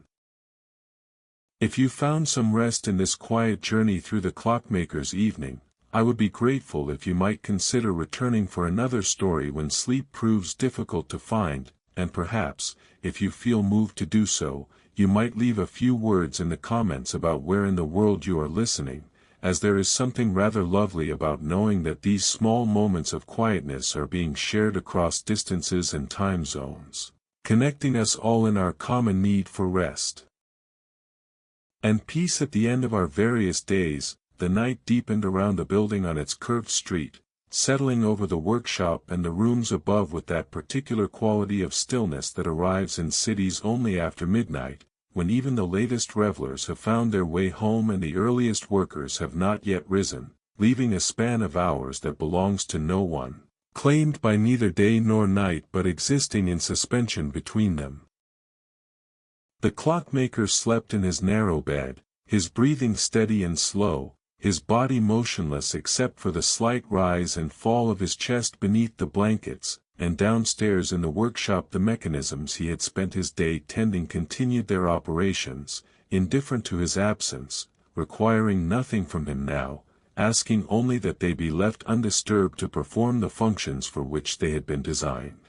If you found some rest in this quiet journey through the clockmaker's evening, I would be grateful if you might consider returning for another story when sleep proves difficult to find, and perhaps, if you feel moved to do so, you might leave a few words in the comments about where in the world you are listening, as there is something rather lovely about knowing that these small moments of quietness are being shared across distances and time zones, connecting us all in our common need for rest and peace at the end of our various days. The night deepened around the building on its curved street, settling over the workshop and the rooms above with that particular quality of stillness that arrives in cities only after midnight, when even the latest revelers have found their way home and the earliest workers have not yet risen, leaving a span of hours that belongs to no one, claimed by neither day nor night but existing in suspension between them. The clockmaker slept in his narrow bed, his breathing steady and slow, his body motionless except for the slight rise and fall of his chest beneath the blankets, and downstairs in the workshop the mechanisms he had spent his day tending continued their operations, indifferent to his absence, requiring nothing from him now, asking only that they be left undisturbed to perform the functions for which they had been designed.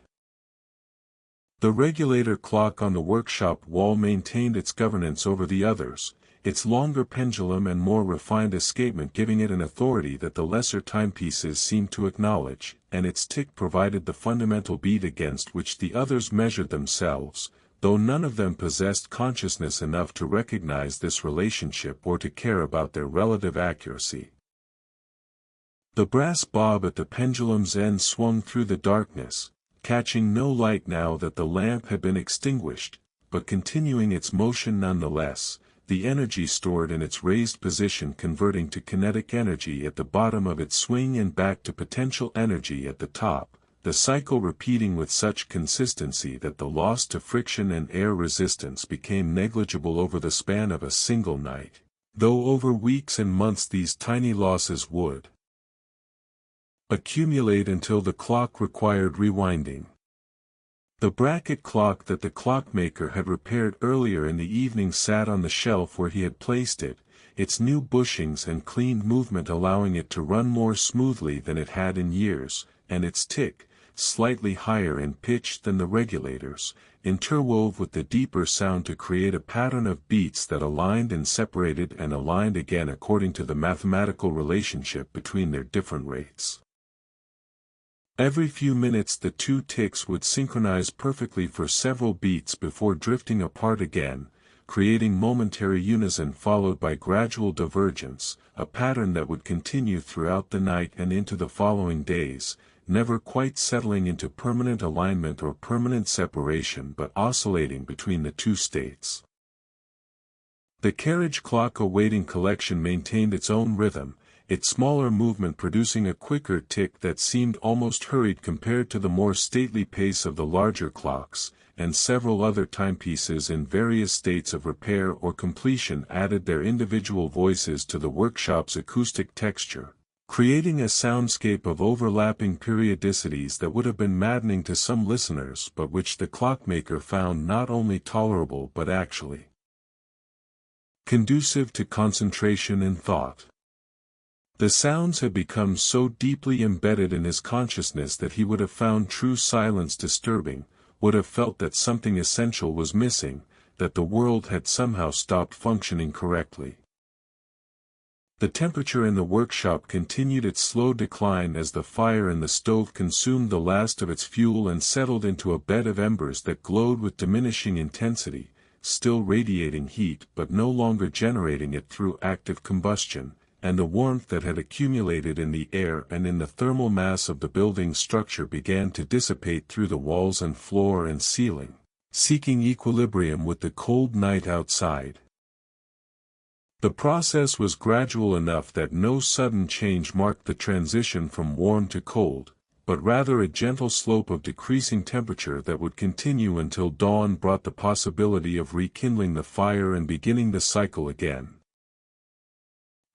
The regulator clock on the workshop wall maintained its governance over the others, its longer pendulum and more refined escapement giving it an authority that the lesser timepieces seemed to acknowledge, and its tick provided the fundamental beat against which the others measured themselves, though none of them possessed consciousness enough to recognize this relationship or to care about their relative accuracy. The brass bob at the pendulum's end swung through the darkness, catching no light now that the lamp had been extinguished, but continuing its motion nonetheless, the energy stored in its raised position converting to kinetic energy at the bottom of its swing and back to potential energy at the top, the cycle repeating with such consistency that the loss to friction and air resistance became negligible over the span of a single night, though over weeks and months these tiny losses would accumulate until the clock required rewinding. The bracket clock that the clockmaker had repaired earlier in the evening sat on the shelf where he had placed it, its new bushings and cleaned movement allowing it to run more smoothly than it had in years, and its tick, slightly higher in pitch than the regulators, interwove with the deeper sound to create a pattern of beats that aligned and separated and aligned again according to the mathematical relationship between their different rates. Every few minutes the two ticks would synchronize perfectly for several beats before drifting apart again, creating momentary unison followed by gradual divergence, a pattern that would continue throughout the night and into the following days, never quite settling into permanent alignment or permanent separation but oscillating between the two states. The carriage clock awaiting collection maintained its own rhythm, its smaller movement producing a quicker tick that seemed almost hurried compared to the more stately pace of the larger clocks, and several other timepieces in various states of repair or completion added their individual voices to the workshop's acoustic texture, creating a soundscape of overlapping periodicities that would have been maddening to some listeners but which the clockmaker found not only tolerable but actually conducive to concentration and thought. The sounds had become so deeply embedded in his consciousness that he would have found true silence disturbing, would have felt that something essential was missing, that the world had somehow stopped functioning correctly. The temperature in the workshop continued its slow decline as the fire in the stove consumed the last of its fuel and settled into a bed of embers that glowed with diminishing intensity, still radiating heat but no longer generating it through active combustion, and the warmth that had accumulated in the air and in the thermal mass of the building's structure began to dissipate through the walls and floor and ceiling, seeking equilibrium with the cold night outside. The process was gradual enough that no sudden change marked the transition from warm to cold, but rather a gentle slope of decreasing temperature that would continue until dawn brought the possibility of rekindling the fire and beginning the cycle again.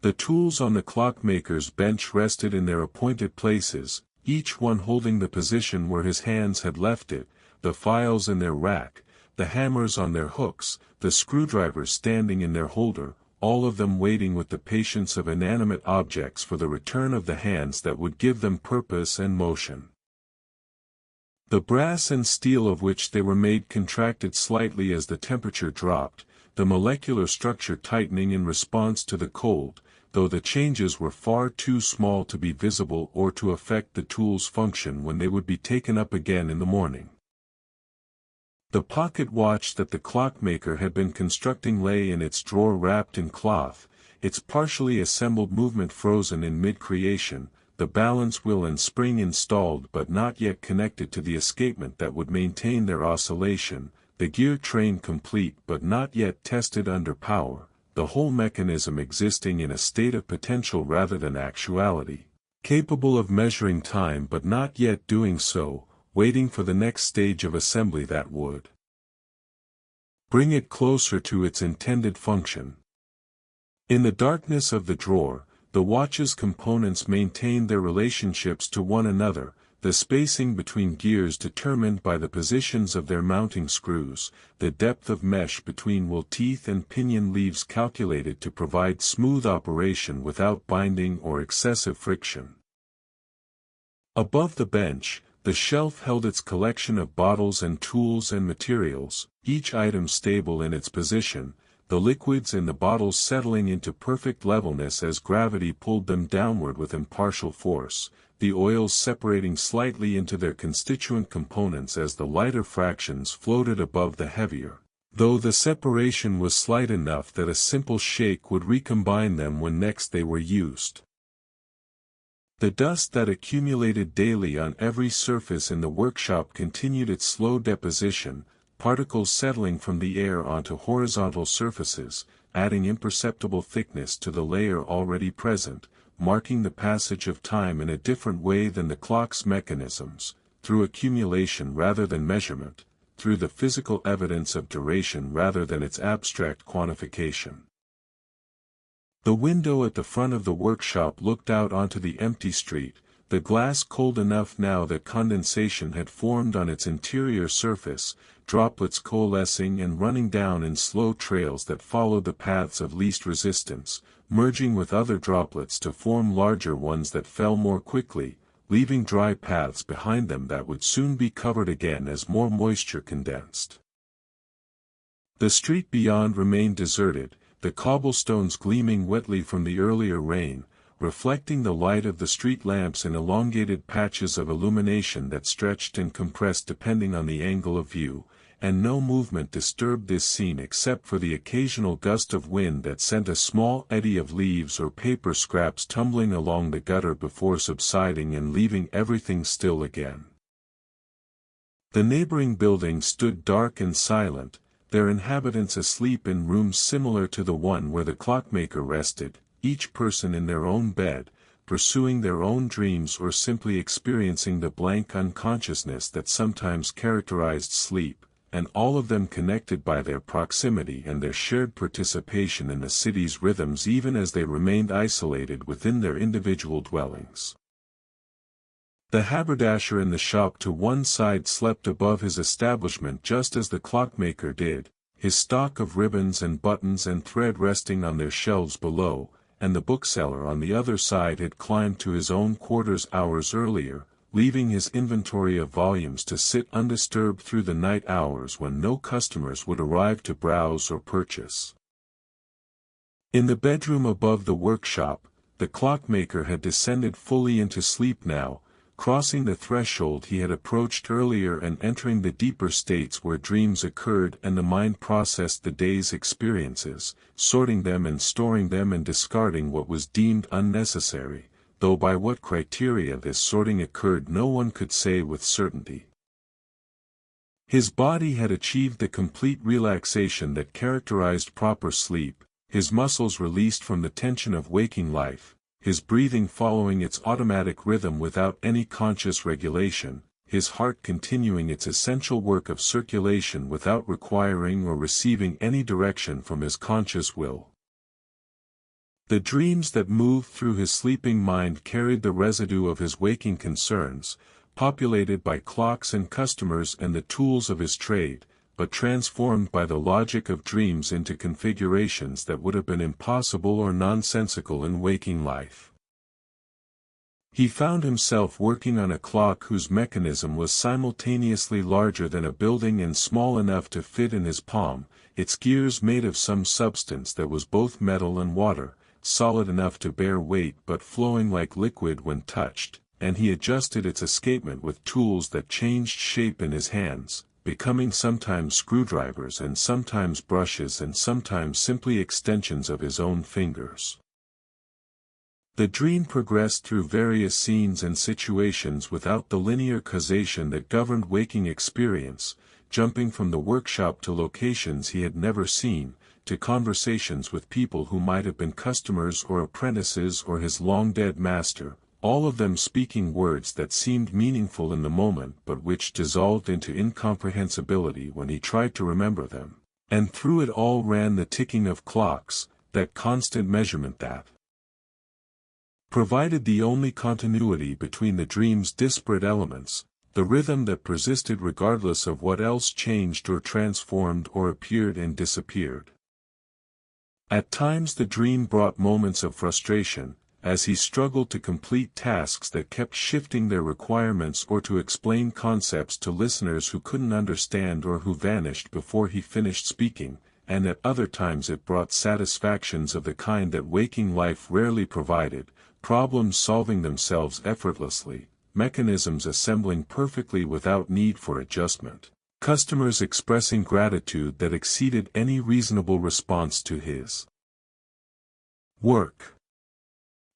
The tools on the clockmaker's bench rested in their appointed places, each one holding the position where his hands had left it, the files in their rack, the hammers on their hooks, the screwdrivers standing in their holder, all of them waiting with the patience of inanimate objects for the return of the hands that would give them purpose and motion. The brass and steel of which they were made contracted slightly as the temperature dropped, the molecular structure tightening in response to the cold, though the changes were far too small to be visible or to affect the tool's function when they would be taken up again in the morning. The pocket watch that the clockmaker had been constructing lay in its drawer wrapped in cloth, its partially assembled movement frozen in mid-creation, the balance wheel and spring installed but not yet connected to the escapement that would maintain their oscillation, the gear train complete but not yet tested under power, the whole mechanism existing in a state of potential rather than actuality, capable of measuring time but not yet doing so, waiting for the next stage of assembly that would bring it closer to its intended function. In the darkness of the drawer, the watch's components maintained their relationships to one another, the spacing between gears determined by the positions of their mounting screws, the depth of mesh between wheel teeth and pinion leaves calculated to provide smooth operation without binding or excessive friction. Above the bench, the shelf held its collection of bottles and tools and materials, each item stable in its position, the liquids in the bottles settling into perfect levelness as gravity pulled them downward with impartial force, the oils separating slightly into their constituent components as the lighter fractions floated above the heavier, though the separation was slight enough that a simple shake would recombine them when next they were used. The dust that accumulated daily on every surface in the workshop continued its slow deposition, particles settling from the air onto horizontal surfaces, adding imperceptible thickness to the layer already present, marking the passage of time in a different way than the clock's mechanisms, through accumulation rather than measurement, through the physical evidence of duration rather than its abstract quantification. The window at the front of the workshop looked out onto the empty street, the glass cold enough now that condensation had formed on its interior surface, droplets coalescing and running down in slow trails that followed the paths of least resistance, merging with other droplets to form larger ones that fell more quickly, leaving dry paths behind them that would soon be covered again as more moisture condensed. The street beyond remained deserted, the cobblestones gleaming wetly from the earlier rain, reflecting the light of the street lamps in elongated patches of illumination that stretched and compressed depending on the angle of view, and no movement disturbed this scene except for the occasional gust of wind that sent a small eddy of leaves or paper scraps tumbling along the gutter before subsiding and leaving everything still again. The neighboring buildings stood dark and silent, their inhabitants asleep in rooms similar to the one where the clockmaker rested, each person in their own bed, pursuing their own dreams or simply experiencing the blank unconsciousness that sometimes characterized sleep, and all of them connected by their proximity and their shared participation in the city's rhythms even as they remained isolated within their individual dwellings. The haberdasher in the shop to one side slept above his establishment just as the clockmaker did, his stock of ribbons and buttons and thread resting on their shelves below, and the bookseller on the other side had climbed to his own quarters hours earlier, leaving his inventory of volumes to sit undisturbed through the night hours when no customers would arrive to browse or purchase. In the bedroom above the workshop, the clockmaker had descended fully into sleep now, crossing the threshold he had approached earlier and entering the deeper states where dreams occurred and the mind processed the day's experiences, sorting them and storing them and discarding what was deemed unnecessary, though by what criteria this sorting occurred no one could say with certainty. His body had achieved the complete relaxation that characterized proper sleep, his muscles released from the tension of waking life, his breathing following its automatic rhythm without any conscious regulation, his heart continuing its essential work of circulation without requiring or receiving any direction from his conscious will. The dreams that moved through his sleeping mind carried the residue of his waking concerns, populated by clocks and customers and the tools of his trade, but transformed by the logic of dreams into configurations that would have been impossible or nonsensical in waking life. He found himself working on a clock whose mechanism was simultaneously larger than a building and small enough to fit in his palm, its gears made of some substance that was both metal and water, solid enough to bear weight but flowing like liquid when touched, and he adjusted its escapement with tools that changed shape in his hands, becoming sometimes screwdrivers and sometimes brushes and sometimes simply extensions of his own fingers. The dream progressed through various scenes and situations without the linear causation that governed waking experience, jumping from the workshop to locations he had never seen, to conversations with people who might have been customers or apprentices or his long-dead master, all of them speaking words that seemed meaningful in the moment but which dissolved into incomprehensibility when he tried to remember them, and through it all ran the ticking of clocks, that constant measurement that provided the only continuity between the dream's disparate elements, the rhythm that persisted regardless of what else changed or transformed or appeared and disappeared. At times the dream brought moments of frustration, as he struggled to complete tasks that kept shifting their requirements or to explain concepts to listeners who couldn't understand or who vanished before he finished speaking, and at other times it brought satisfactions of the kind that waking life rarely provided, problems solving themselves effortlessly, mechanisms assembling perfectly without need for adjustment, customers expressing gratitude that exceeded any reasonable response to his work.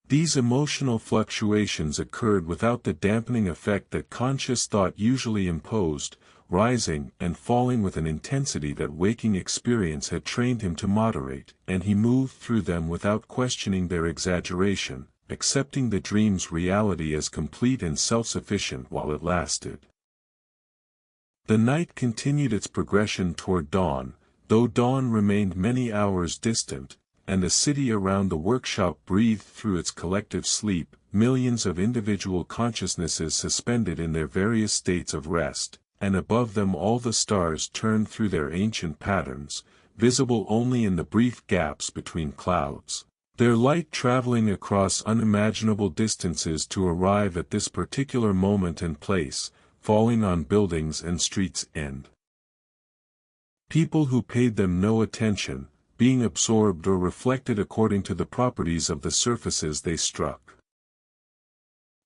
These emotional fluctuations occurred without the dampening effect that conscious thought usually imposed, rising and falling with an intensity that waking experience had trained him to moderate, and he moved through them without questioning their exaggeration, accepting the dream's reality as complete and self-sufficient while it lasted. The night continued its progression toward dawn, though dawn remained many hours distant, and the city around the workshop breathed through its collective sleep, millions of individual consciousnesses suspended in their various states of rest, and above them all the stars turned through their ancient patterns, visible only in the brief gaps between clouds, their light traveling across unimaginable distances to arrive at this particular moment and place, falling on buildings and streets' end. People who paid them no attention, being absorbed or reflected according to the properties of the surfaces they struck.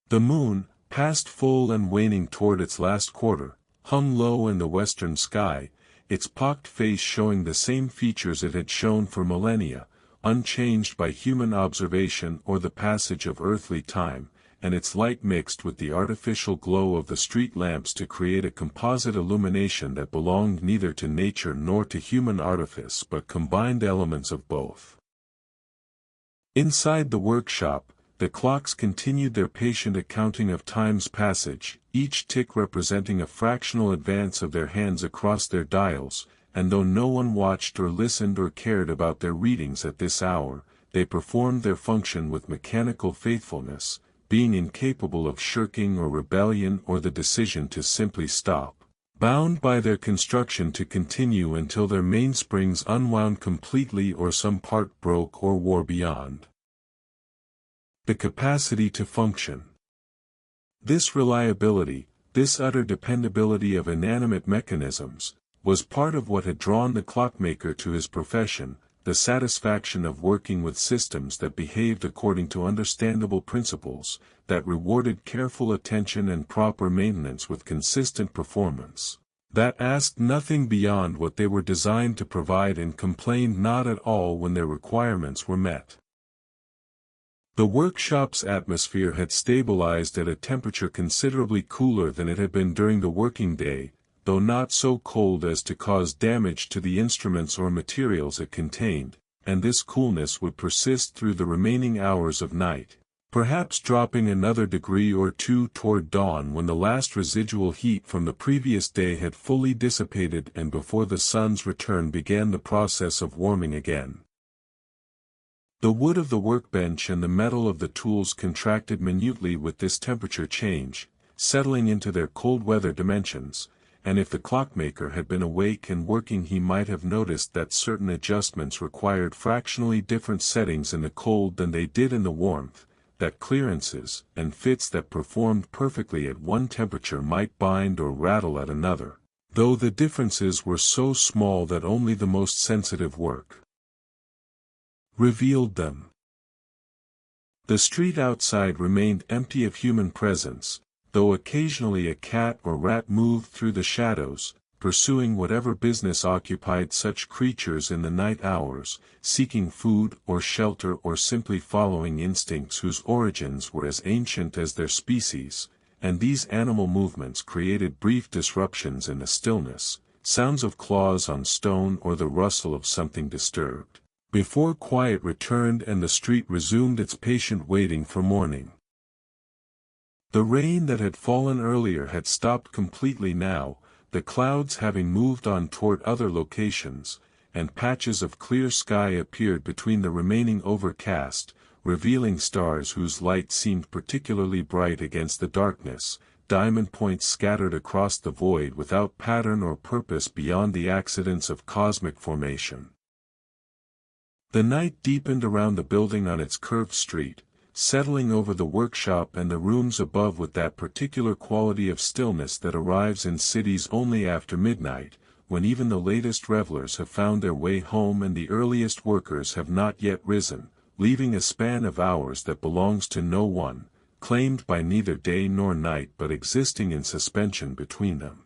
The moon, past full and waning toward its last quarter, hung low in the western sky, its pocked face showing the same features it had shown for millennia, unchanged by human observation or the passage of earthly time, and its light mixed with the artificial glow of the street lamps to create a composite illumination that belonged neither to nature nor to human artifice but combined elements of both. Inside the workshop, the clocks continued their patient accounting of time's passage, each tick representing a fractional advance of their hands across their dials, and though no one watched or listened or cared about their readings at this hour, they performed their function with mechanical faithfulness, being incapable of shirking or rebellion or the decision to simply stop, bound by their construction to continue until their mainsprings unwound completely or some part broke or wore beyond. The capacity to function. This reliability, this utter dependability of inanimate mechanisms, was part of what had drawn the clockmaker to his profession, the satisfaction of working with systems that behaved according to understandable principles, that rewarded careful attention and proper maintenance with consistent performance, that asked nothing beyond what they were designed to provide and complained not at all when their requirements were met. The workshop's atmosphere had stabilized at a temperature considerably cooler than it had been during the working day, though not so cold as to cause damage to the instruments or materials it contained, and this coolness would persist through the remaining hours of night, perhaps dropping another degree or two toward dawn when the last residual heat from the previous day had fully dissipated and before the sun's return began the process of warming again. The wood of the workbench and the metal of the tools contracted minutely with this temperature change, settling into their cold weather dimensions, and if the clockmaker had been awake and working he might have noticed that certain adjustments required fractionally different settings in the cold than they did in the warmth, that clearances and fits that performed perfectly at one temperature might bind or rattle at another, though the differences were so small that only the most sensitive work revealed them. The street outside remained empty of human presence, though occasionally a cat or rat moved through the shadows, pursuing whatever business occupied such creatures in the night hours, seeking food or shelter or simply following instincts whose origins were as ancient as their species, and these animal movements created brief disruptions in the stillness, sounds of claws on stone or the rustle of something disturbed, before quiet returned and the street resumed its patient waiting for morning. The rain that had fallen earlier had stopped completely now, the clouds having moved on toward other locations, and patches of clear sky appeared between the remaining overcast, revealing stars whose light seemed particularly bright against the darkness, diamond points scattered across the void without pattern or purpose beyond the accidents of cosmic formation. The night deepened around the building on its curved street, settling over the workshop and the rooms above with that particular quality of stillness that arrives in cities only after midnight, when even the latest revelers have found their way home and the earliest workers have not yet risen, leaving a span of hours that belongs to no one, claimed by neither day nor night but existing in suspension between them.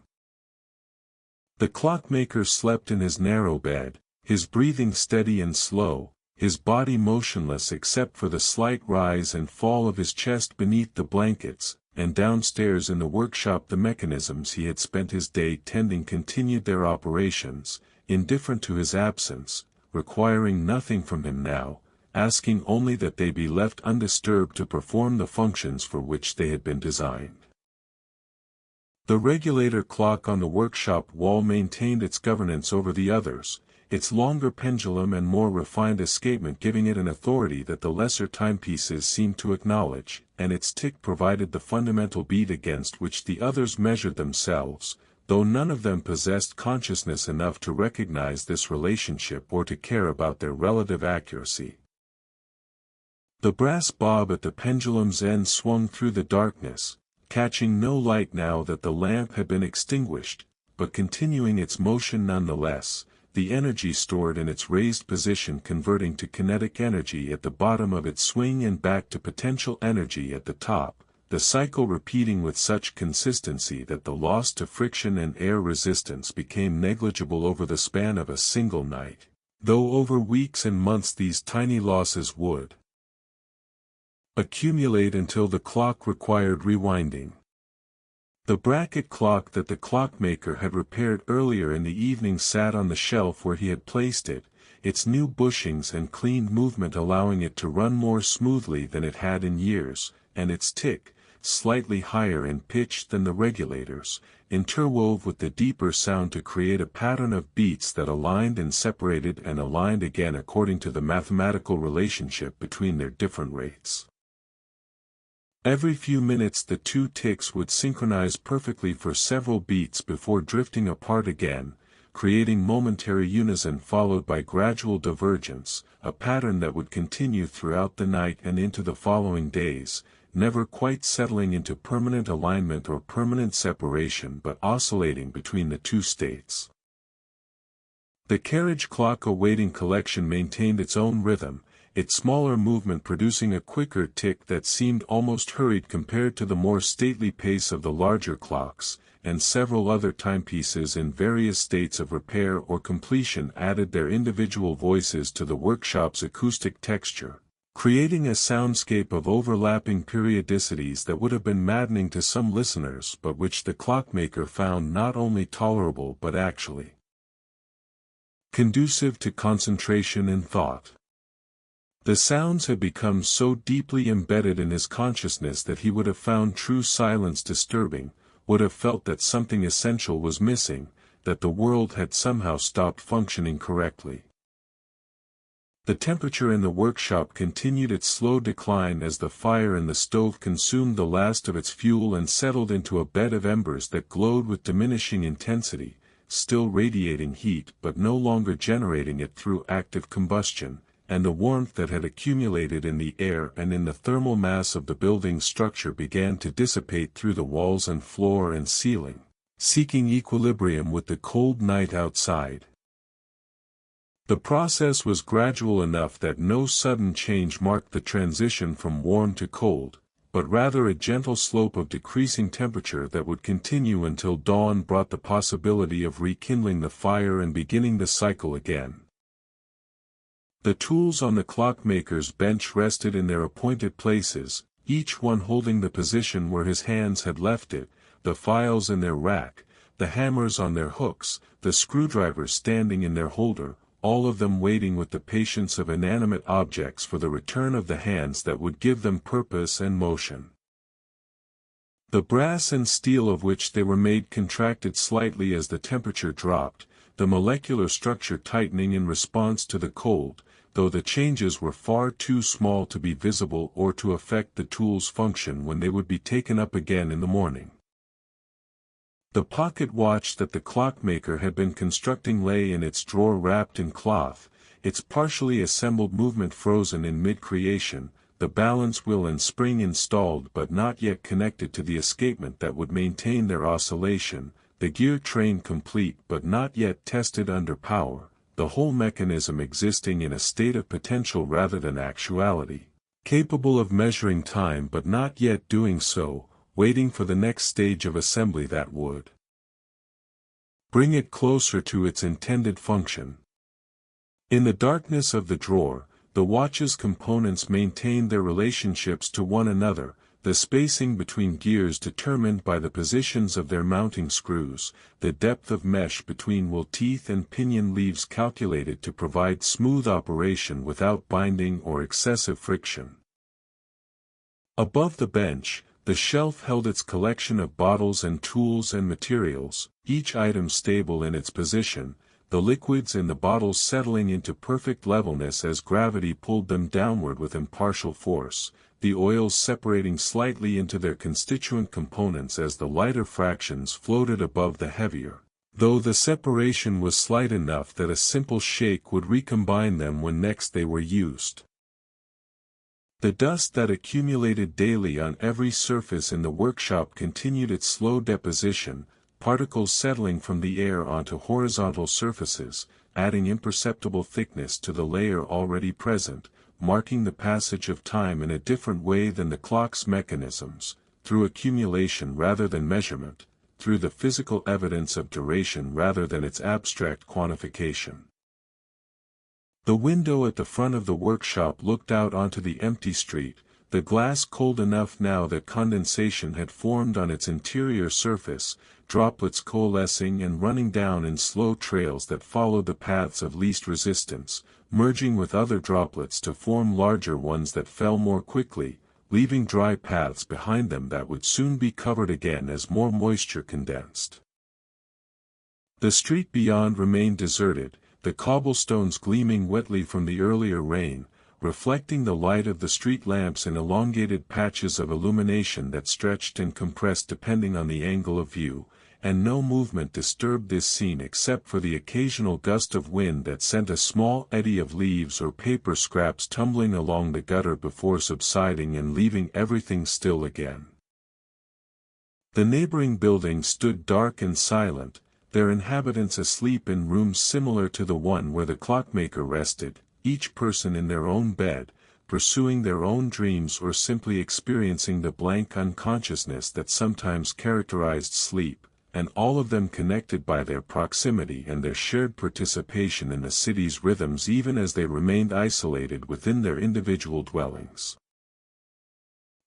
The clockmaker slept in his narrow bed, his breathing steady and slow, his body motionless except for the slight rise and fall of his chest beneath the blankets, and downstairs in the workshop the mechanisms he had spent his day tending continued their operations, indifferent to his absence, requiring nothing from him now, asking only that they be left undisturbed to perform the functions for which they had been designed. The regulator clock on the workshop wall maintained its governance over the others, its longer pendulum and more refined escapement giving it an authority that the lesser timepieces seemed to acknowledge, and its tick provided the fundamental beat against which the others measured themselves, though none of them possessed consciousness enough to recognize this relationship or to care about their relative accuracy. The brass bob at the pendulum's end swung through the darkness, catching no light now that the lamp had been extinguished, but continuing its motion nonetheless, the energy stored in its raised position converting to kinetic energy at the bottom of its swing and back to potential energy at the top, the cycle repeating with such consistency that the loss to friction and air resistance became negligible over the span of a single night, though over weeks and months these tiny losses would accumulate until the clock required rewinding. The bracket clock that the clockmaker had repaired earlier in the evening sat on the shelf where he had placed it, its new bushings and cleaned movement allowing it to run more smoothly than it had in years, and its tick, slightly higher in pitch than the regulators, interwove with the deeper sound to create a pattern of beats that aligned and separated and aligned again according to the mathematical relationship between their different rates. Every few minutes the two ticks would synchronize perfectly for several beats before drifting apart again, creating momentary unison followed by gradual divergence, a pattern that would continue throughout the night and into the following days, never quite settling into permanent alignment or permanent separation but oscillating between the two states. The carriage clock awaiting collection maintained its own rhythm, its smaller movement producing a quicker tick that seemed almost hurried compared to the more stately pace of the larger clocks, and several other timepieces in various states of repair or completion added their individual voices to the workshop's acoustic texture, creating a soundscape of overlapping periodicities that would have been maddening to some listeners but which the clockmaker found not only tolerable but actually conducive to concentration and thought. The sounds had become so deeply embedded in his consciousness that he would have found true silence disturbing, would have felt that something essential was missing, that the world had somehow stopped functioning correctly. The temperature in the workshop continued its slow decline as the fire in the stove consumed the last of its fuel and settled into a bed of embers that glowed with diminishing intensity, still radiating heat but no longer generating it through active combustion, and the warmth that had accumulated in the air and in the thermal mass of the building's structure began to dissipate through the walls and floor and ceiling, seeking equilibrium with the cold night outside. The process was gradual enough that no sudden change marked the transition from warm to cold, but rather a gentle slope of decreasing temperature that would continue until dawn brought the possibility of rekindling the fire and beginning the cycle again. The tools on the clockmaker's bench rested in their appointed places, each one holding the position where his hands had left it, the files in their rack, the hammers on their hooks, the screwdrivers standing in their holder, all of them waiting with the patience of inanimate objects for the return of the hands that would give them purpose and motion. The brass and steel of which they were made contracted slightly as the temperature dropped, the molecular structure tightening in response to the cold, though the changes were far too small to be visible or to affect the tool's function when they would be taken up again in the morning. The pocket watch that the clockmaker had been constructing lay in its drawer wrapped in cloth, its partially assembled movement frozen in mid-creation, the balance wheel and spring installed but not yet connected to the escapement that would maintain their oscillation, the gear train complete but not yet tested under power, the whole mechanism existing in a state of potential rather than actuality, capable of measuring time but not yet doing so, waiting for the next stage of assembly that would bring it closer to its intended function. In the darkness of the drawer, the watch's components maintained their relationships to one another, the spacing between gears determined by the positions of their mounting screws, the depth of mesh between wheel teeth and pinion leaves calculated to provide smooth operation without binding or excessive friction. Above the bench, the shelf held its collection of bottles and tools and materials, each item stable in its position, the liquids in the bottles settling into perfect levelness as gravity pulled them downward with impartial force, the oils separating slightly into their constituent components as the lighter fractions floated above the heavier, though the separation was slight enough that a simple shake would recombine them when next they were used. The dust that accumulated daily on every surface in the workshop continued its slow deposition, particles settling from the air onto horizontal surfaces, adding imperceptible thickness to the layer already present, marking the passage of time in a different way than the clock's mechanisms, through accumulation rather than measurement, through the physical evidence of duration rather than its abstract quantification. The window at the front of the workshop looked out onto the empty street, the glass cold enough now that condensation had formed on its interior surface, droplets coalescing and running down in slow trails that followed the paths of least resistance, merging with other droplets to form larger ones that fell more quickly, leaving dry paths behind them that would soon be covered again as more moisture condensed. The street beyond remained deserted, the cobblestones gleaming wetly from the earlier rain, reflecting the light of the street lamps in elongated patches of illumination that stretched and compressed depending on the angle of view, and no movement disturbed this scene except for the occasional gust of wind that sent a small eddy of leaves or paper scraps tumbling along the gutter before subsiding and leaving everything still again. The neighboring buildings stood dark and silent, their inhabitants asleep in rooms similar to the one where the clockmaker rested, each person in their own bed, pursuing their own dreams or simply experiencing the blank unconsciousness that sometimes characterized sleep, and all of them connected by their proximity and their shared participation in the city's rhythms even as they remained isolated within their individual dwellings.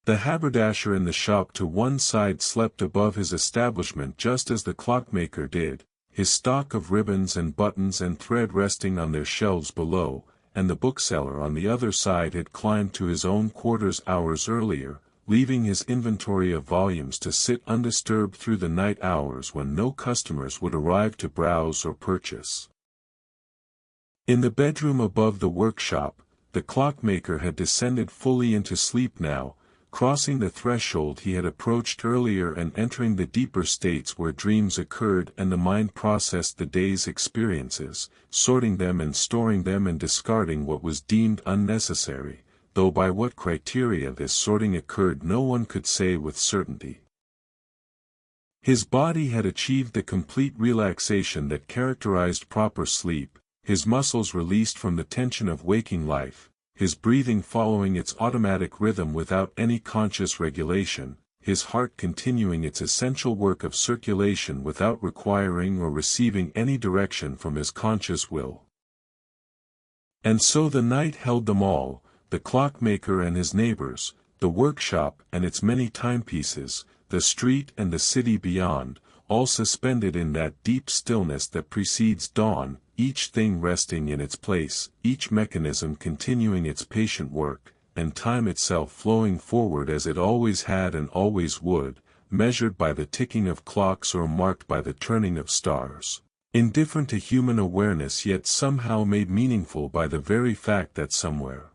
The haberdasher in the shop to one side slept above his establishment just as the clockmaker did, his stock of ribbons and buttons and thread resting on their shelves below, and the bookseller on the other side had climbed to his own quarters hours earlier, leaving his inventory of volumes to sit undisturbed through the night hours when no customers would arrive to browse or purchase. In the bedroom above the workshop, the clockmaker had descended fully into sleep now, crossing the threshold he had approached earlier and entering the deeper states where dreams occurred and the mind processed the day's experiences, sorting them and storing them and discarding what was deemed unnecessary, though by what criteria this sorting occurred no one could say with certainty. His body had achieved the complete relaxation that characterized proper sleep, his muscles released from the tension of waking life, his breathing following its automatic rhythm without any conscious regulation, his heart continuing its essential work of circulation without requiring or receiving any direction from his conscious will. And so the night held them all, the clockmaker and his neighbors, the workshop and its many timepieces, the street and the city beyond, all suspended in that deep stillness that precedes dawn, each thing resting in its place, each mechanism continuing its patient work, and time itself flowing forward as it always had and always would, measured by the ticking of clocks or marked by the turning of stars, indifferent to human awareness yet somehow made meaningful by the very fact that somewhere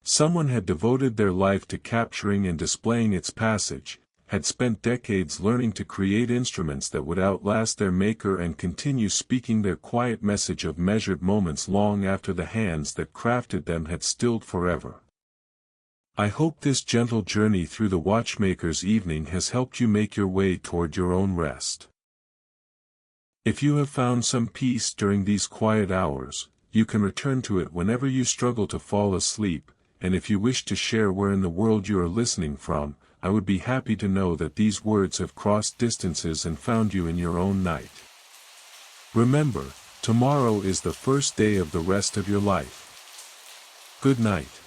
someone had devoted their life to capturing and displaying its passage, had spent decades learning to create instruments that would outlast their maker and continue speaking their quiet message of measured moments long after the hands that crafted them had stilled forever. I hope this gentle journey through the watchmaker's evening has helped you make your way toward your own rest. If you have found some peace during these quiet hours, you can return to it whenever you struggle to fall asleep, and if you wish to share where in the world you are listening from, I would be happy to know that these words have crossed distances and found you in your own night. Remember, tomorrow is the first day of the rest of your life. Good night.